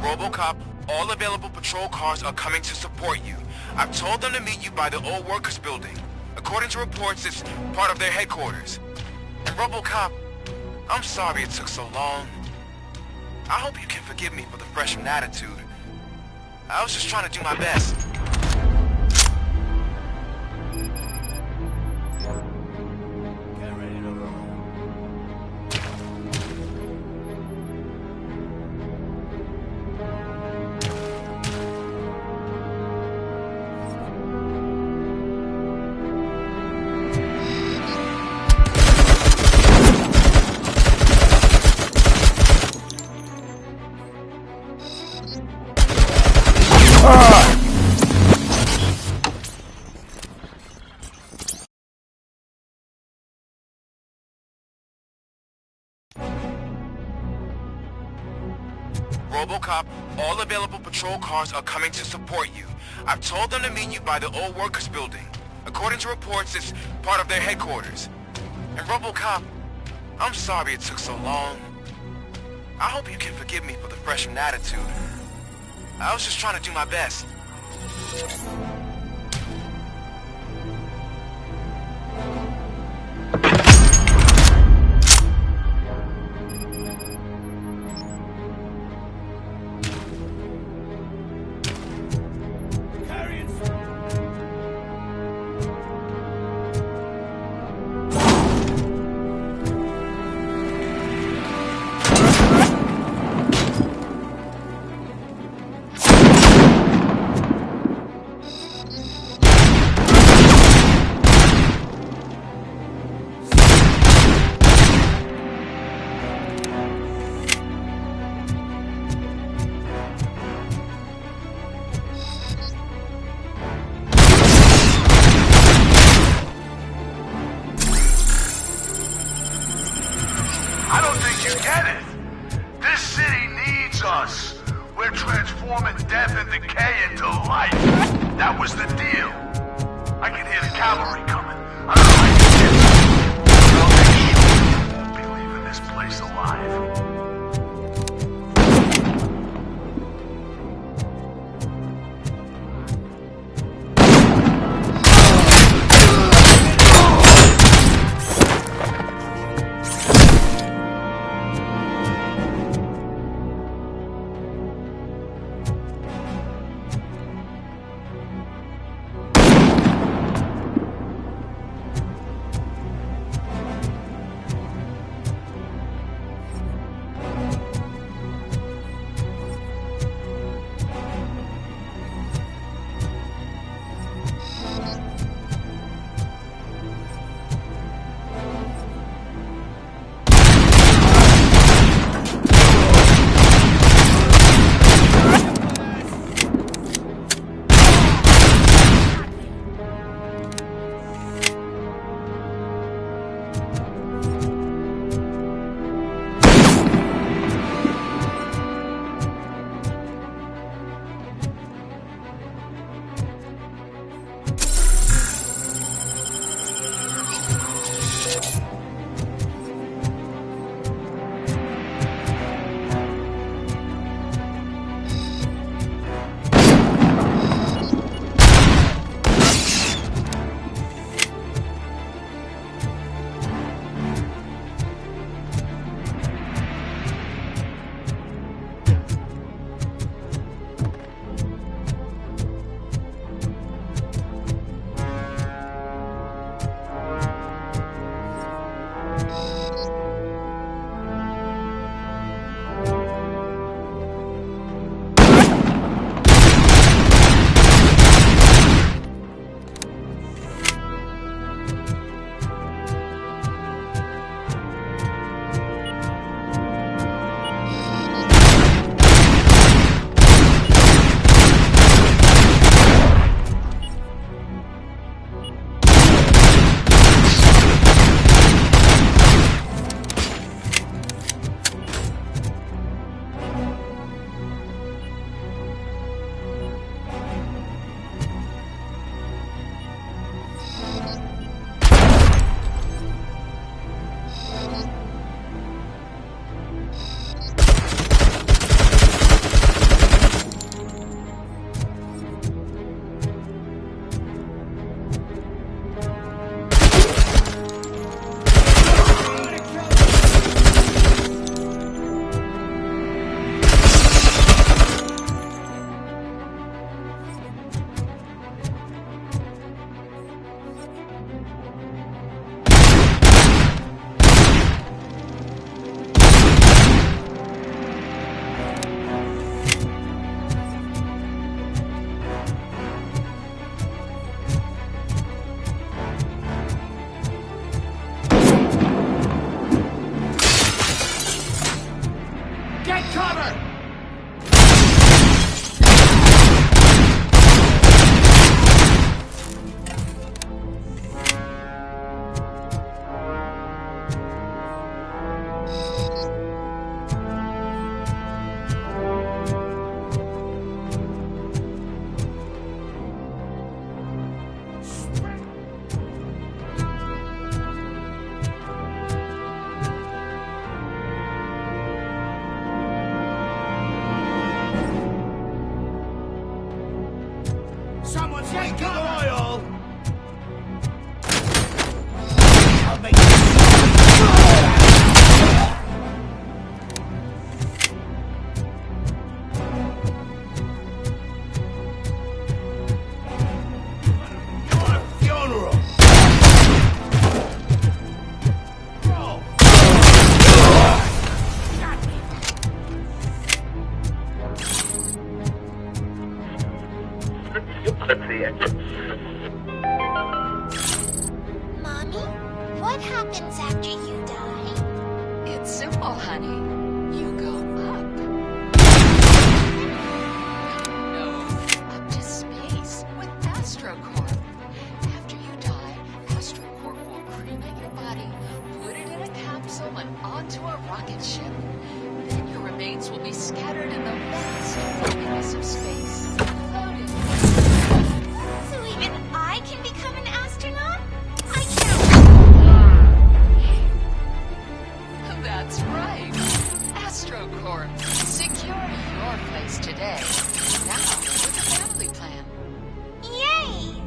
RoboCop, all available patrol cars are coming to support you. I've told them to meet you by the old workers building. According to reports, it's part of their headquarters. And RoboCop, I'm sorry it took so long. I hope you can forgive me for the freshman attitude. I was just trying to do my best. RoboCop, all available patrol cars are coming to support you. I've told them to meet you by the old workers building. According to reports, it's part of their headquarters. And RoboCop, I'm sorry it took so long. I hope you can forgive me for the freshman attitude. I was just trying to do my best. get it. This city needs us. We're transforming death and decay into life. That was the deal. I can hear the cavalry coming. I don't know how you get it. We'll make sure be leaving this place alive. Mommy, what happens after you die? It's simple, honey. You go up. No, up to space with AstroCorp. After you die, AstroCorp will cremate your body, put it in a capsule, someone onto a rocket ship, then your remains will be scattered in the vast emptiness of space, floating. So even I can become an astronaut? That's right. AstroCorp. Secure your place today. Now with a family plan. Yay!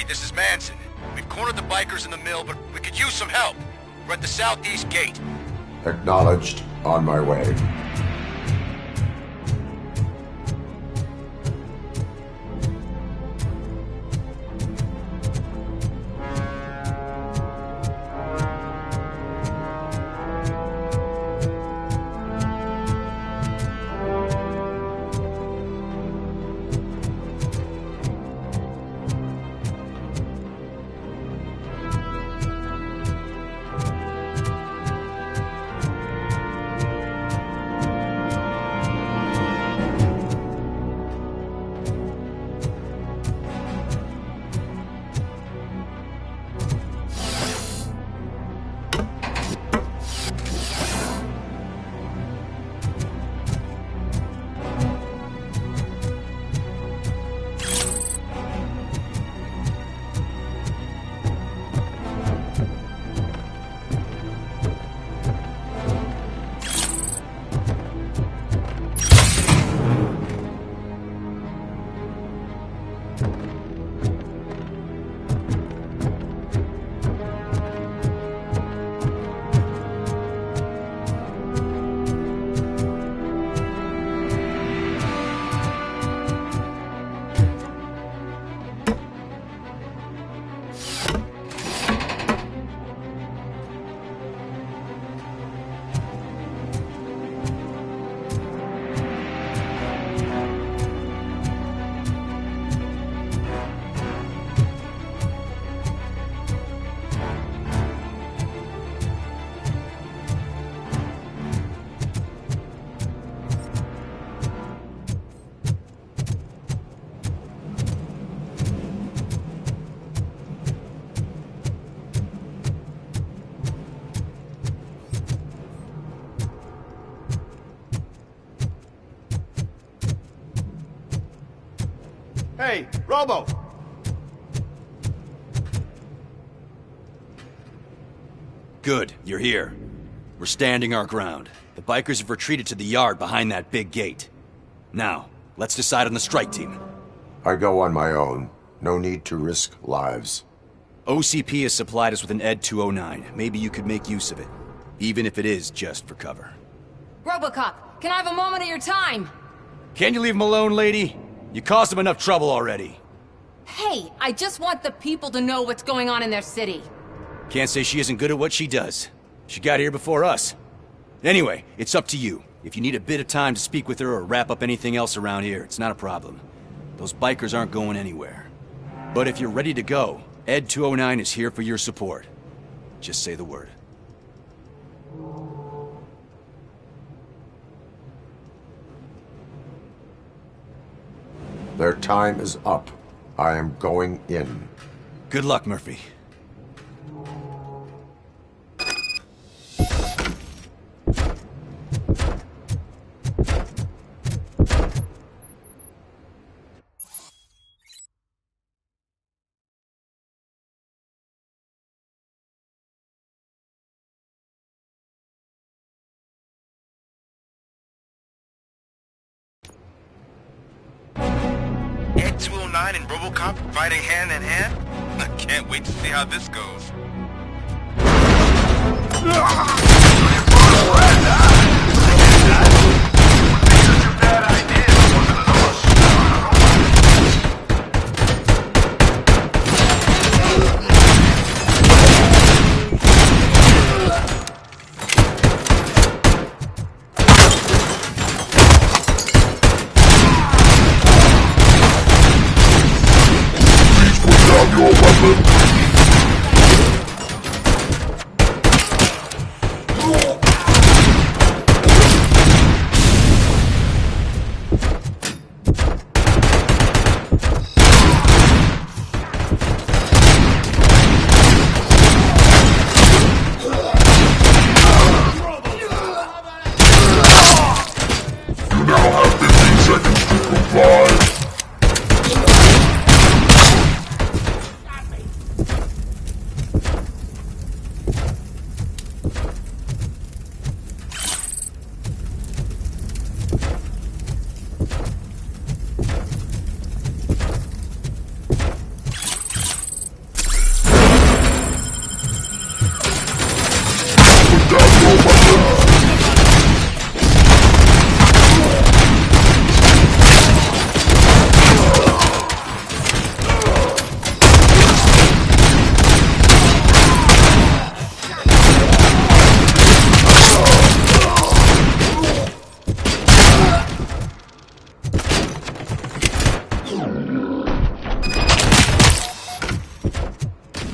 This is Manson. We've cornered the bikers in the mill, but we could use some help. We're at the southeast gate. Acknowledged. On my way. Hey, Robo! Good, you're here. We're standing our ground. The bikers have retreated to the yard behind that big gate. Now, let's decide on the strike team. I go on my own. No need to risk lives. OCP has supplied us with an ED 209. Maybe you could make use of it, even if it is just for cover. RoboCop, can I have a moment of your time? Can you leave him alone, lady? You caused him enough trouble already. Hey, I just want the people to know what's going on in their city. Can't say she isn't good at what she does. She got here before us. Anyway, it's up to you. If you need a bit of time to speak with her or wrap up anything else around here, it's not a problem. Those bikers aren't going anywhere. But if you're ready to go, ED 209 is here for your support. Just say the word. Their time is up. I am going in. Good luck, Murphy. Ed 209 and RoboCop fighting hand in hand? I can't wait to see how this goes.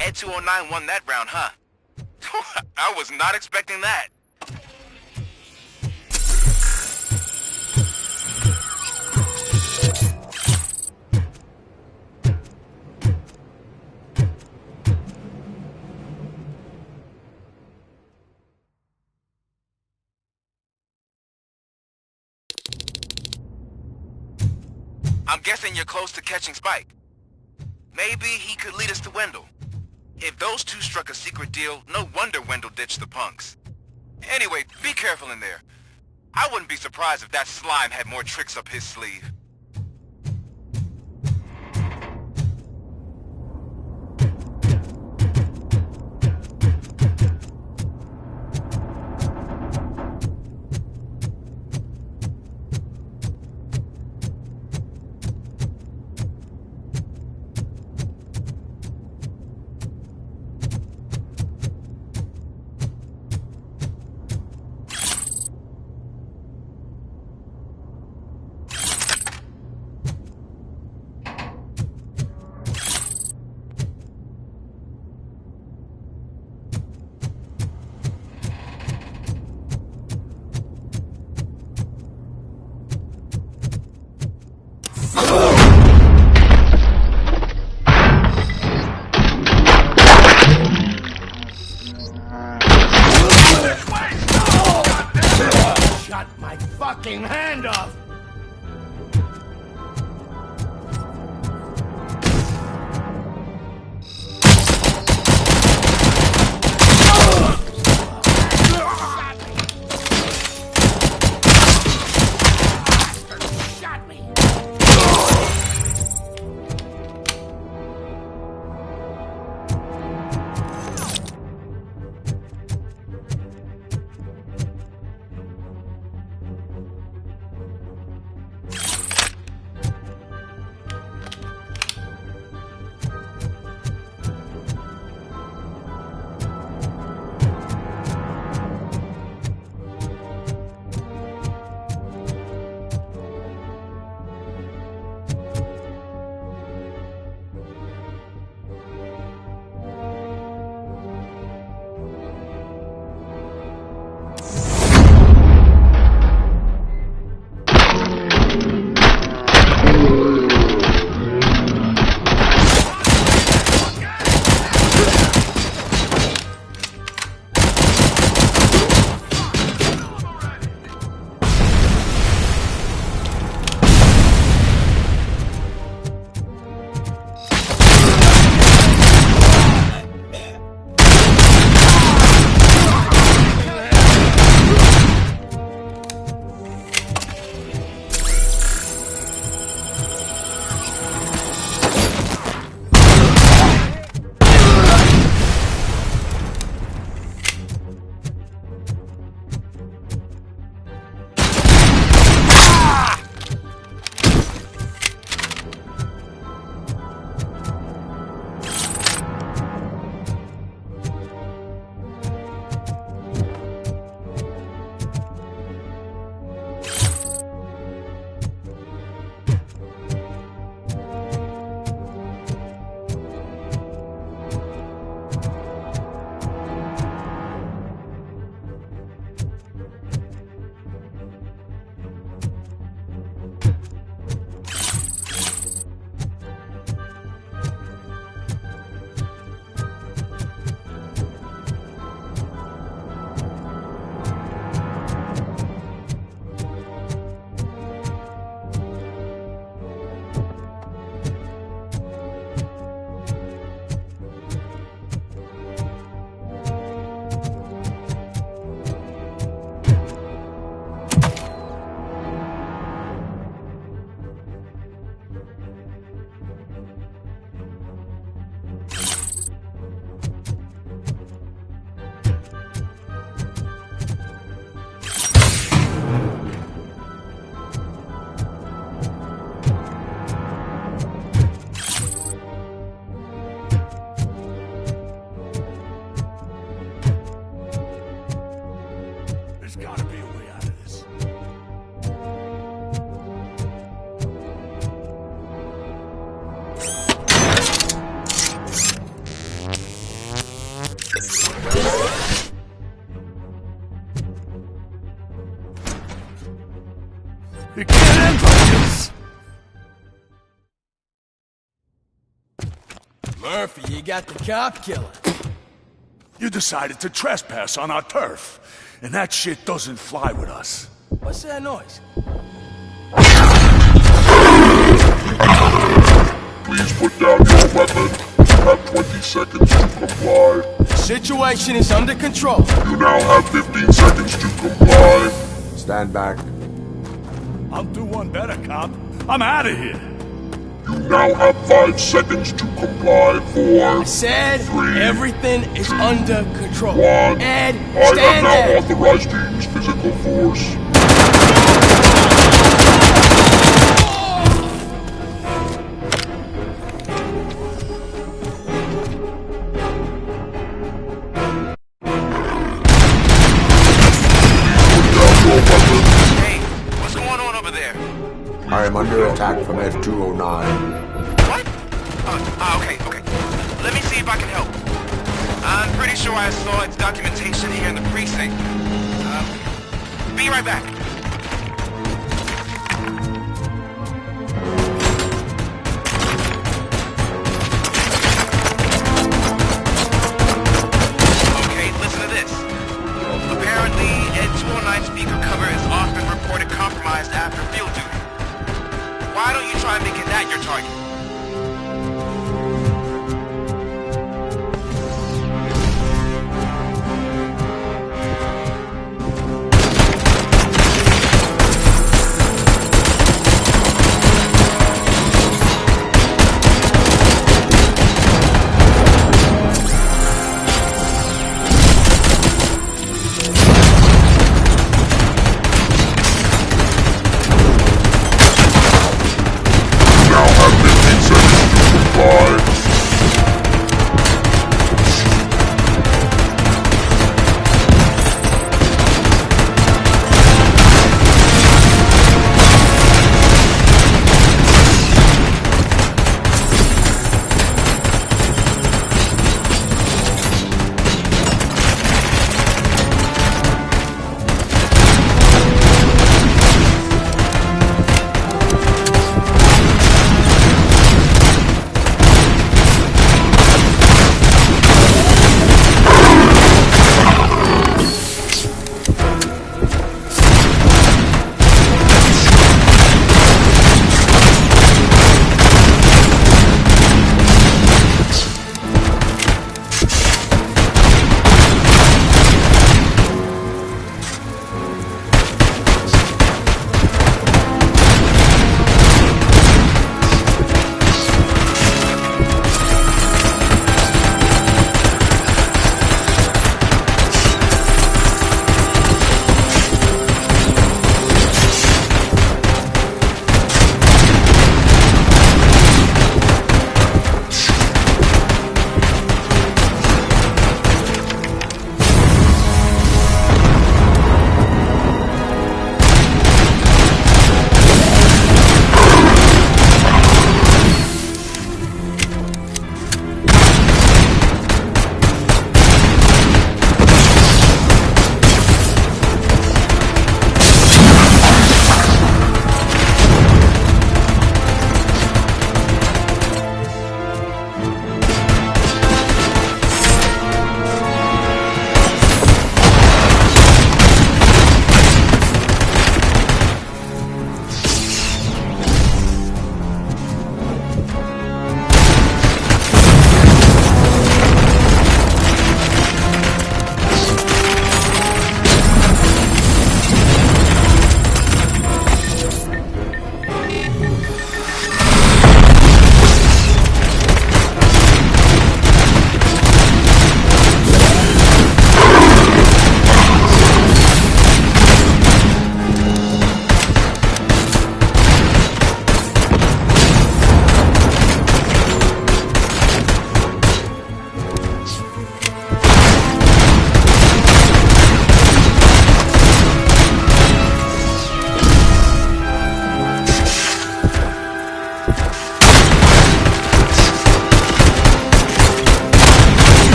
Ed 209 won that round, huh? I was not expecting that. I'm guessing you're close to catching Spike. Maybe he could lead us to Wendell. If those two struck a secret deal, no wonder Wendell ditched the punks. Anyway, be careful in there. I wouldn't be surprised if that slime had more tricks up his sleeve. Shut my fucking hand off! It can't end like this. Murphy, you got the cop killer. You decided to trespass on our turf, and that shit doesn't fly with us. What's that noise? Please put down your weapon. You have 20 seconds to comply. The situation is under control. You now have 15 seconds to comply. Stand back. I'll do one better, cop. I'm out of here. You now have 5 seconds to comply. 4, I said 3, everything is under control. 1. Ed, I have stand now there. authorized to use physical force. Hey, what's going on over there? I am under attack from F-209. What? Okay. Let me see if I can help. I'm pretty sure I saw its documentation here in the precinct. Be right back. Okay, listen to this. Apparently, Ed-209 speaker cover is often reported compromised after field duty. Why don't you try making that your target?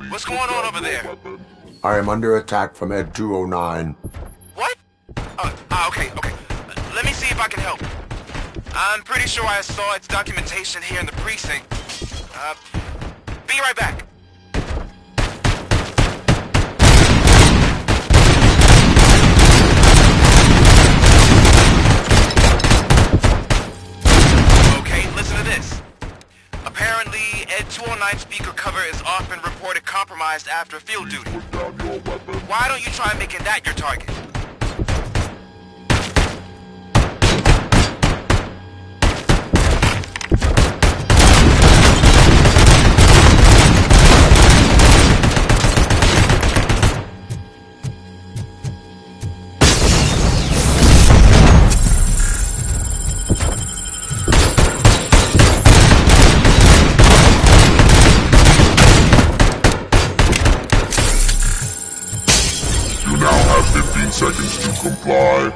What's going on over there? I am under attack from Ed 209. What? Okay. Let me see if I can help. I'm pretty sure I saw its documentation here in the precinct. Be right back. Okay, listen to this. Apparently, Ed 209 speaker cover is off and reported compromised after field duty. Why don't you try making that your target? You now have 15 seconds to comply.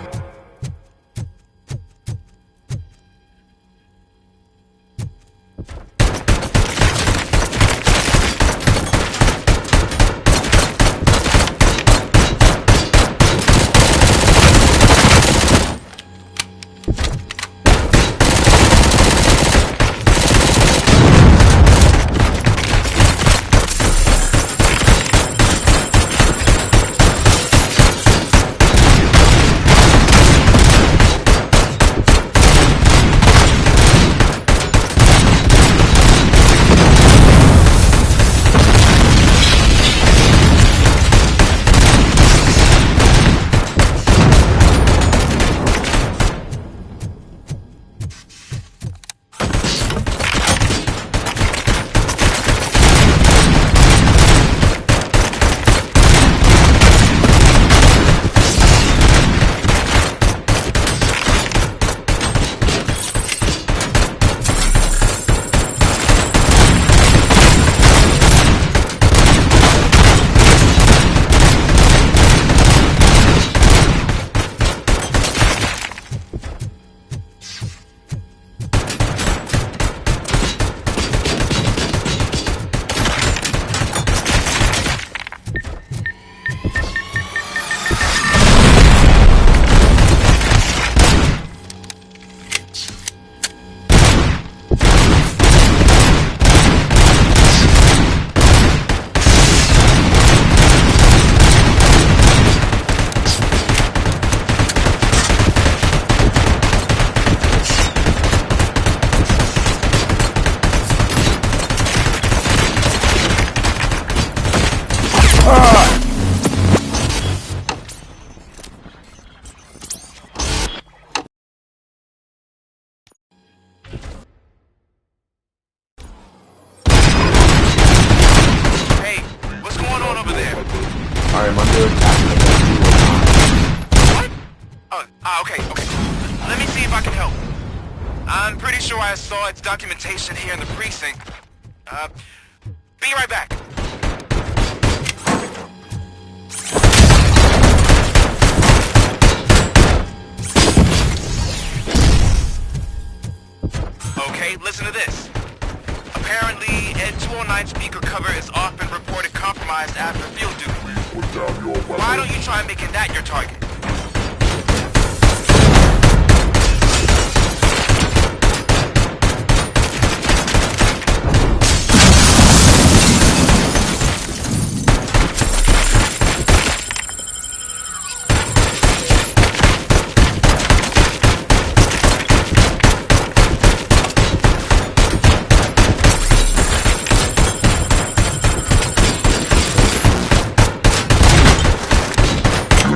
I am under attack. What? Okay. Let me see if I can help. I'm pretty sure I saw its documentation here in the precinct. Be right back. Okay, listen to this. Apparently, Ed 209 speaker cover is off and reported compromised after field duty. Why don't you try making that your target?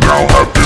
Now have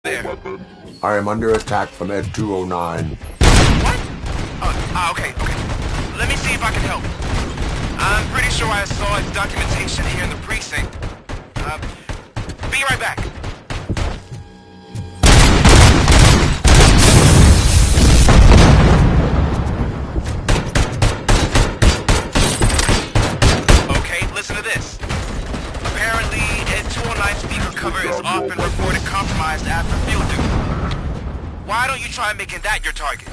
there? I am under attack from Ed 209. Okay. Let me see if I can help. I'm pretty sure I saw its documentation here in the precinct. Be right back. Okay, listen to this. Apparently, Ed 209 speaker cover is often reported compromised after field duty. Why don't you try making that your target?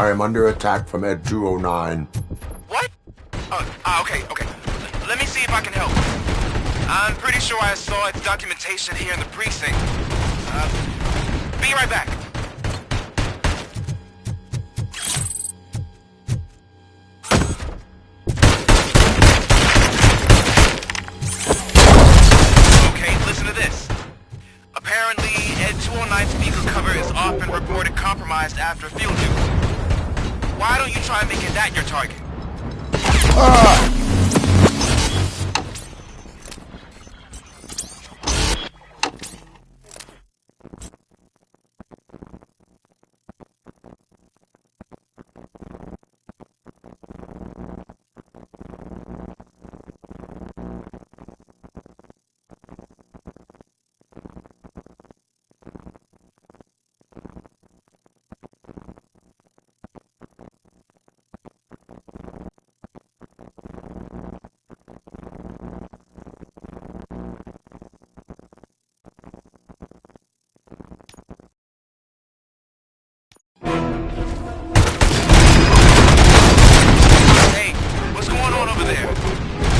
I am under attack from Ed 209. What? Okay. Let me see if I can help. I'm pretty sure I saw its documentation here in the precinct. Be right back. Okay, listen to this. Apparently, Ed 209's speaker cover is off and reported compromised after field duty. Why don't you try making that your target?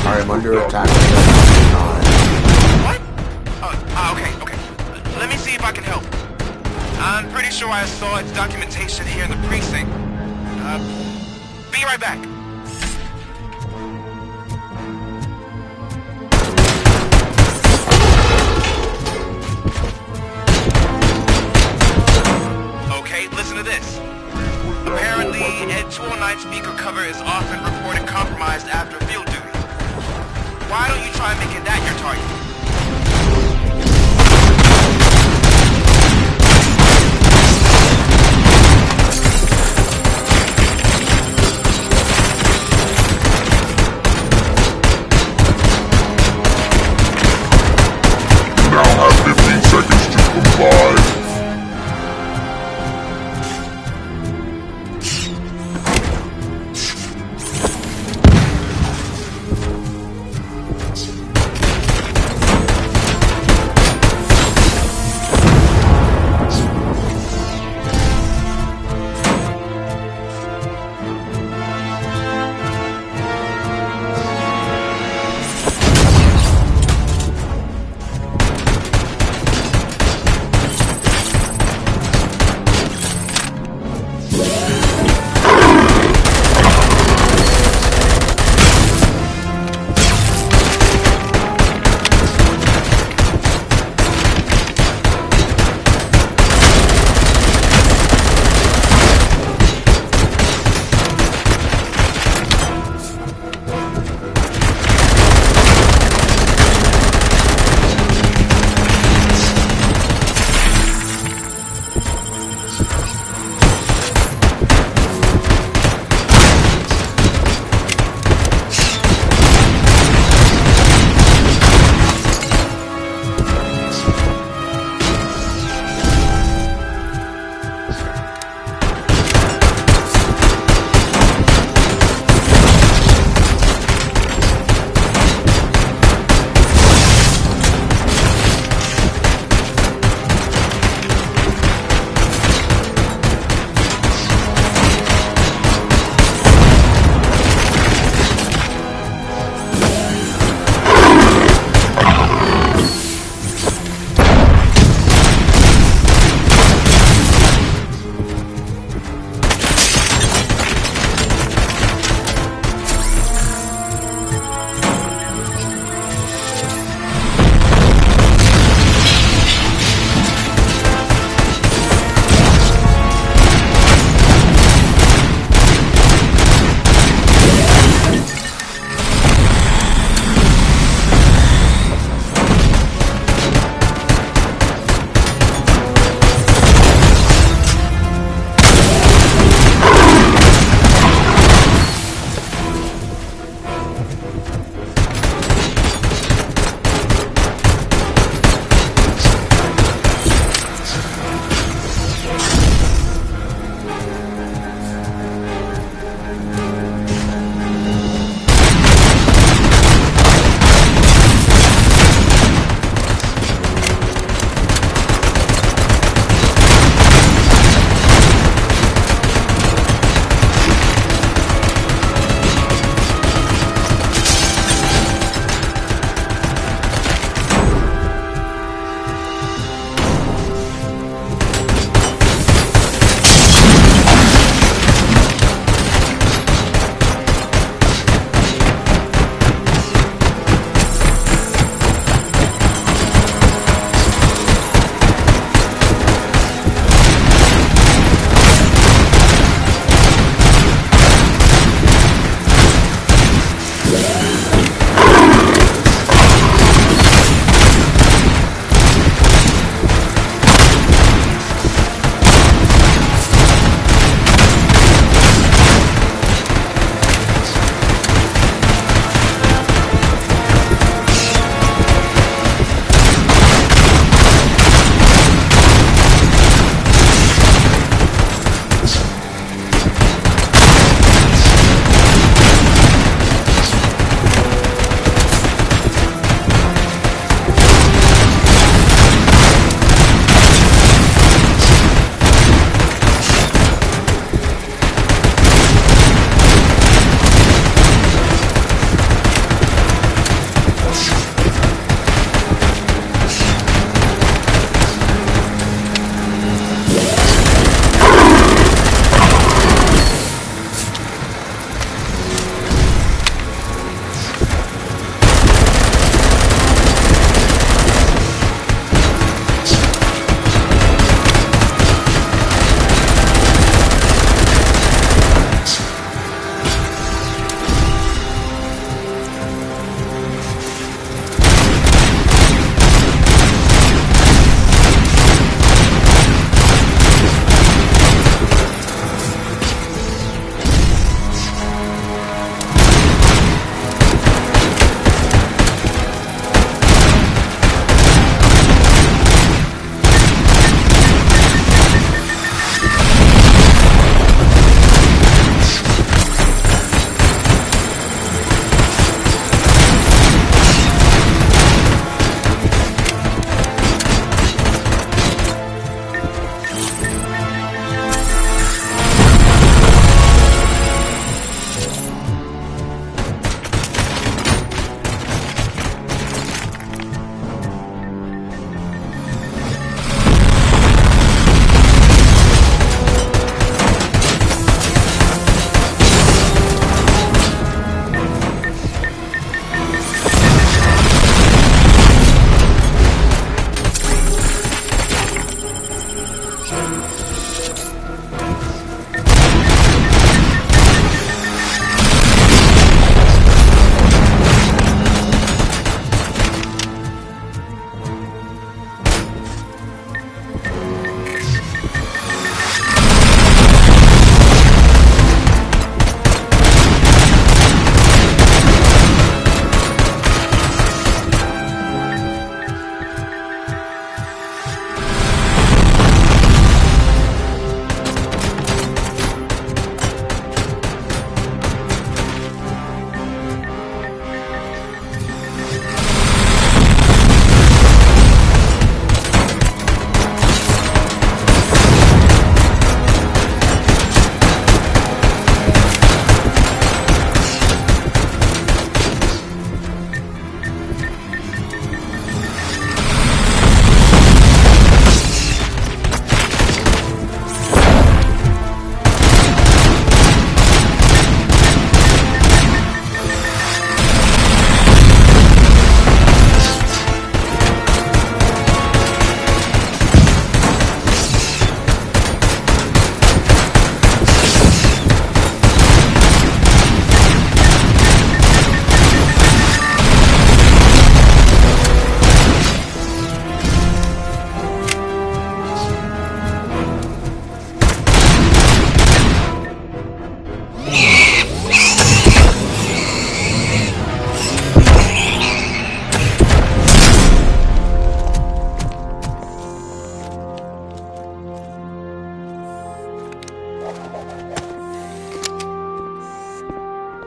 I am under attack. What? Okay. Let me see if I can help. I'm pretty sure I saw its documentation here in the precinct. Be right back. Okay, listen to this. Apparently, Ed 209 speaker cover is off and reported compromised after field duty. Why don't you try making that your target? You now have 15 seconds to comply.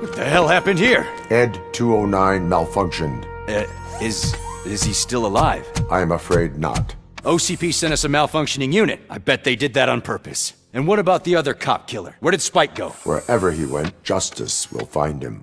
What the hell happened here? Ed 209 malfunctioned. Is he still alive? I am afraid not. OCP sent us a malfunctioning unit. I bet they did that on purpose. And what about the other cop killer? Where did Spike go? Wherever he went, justice will find him.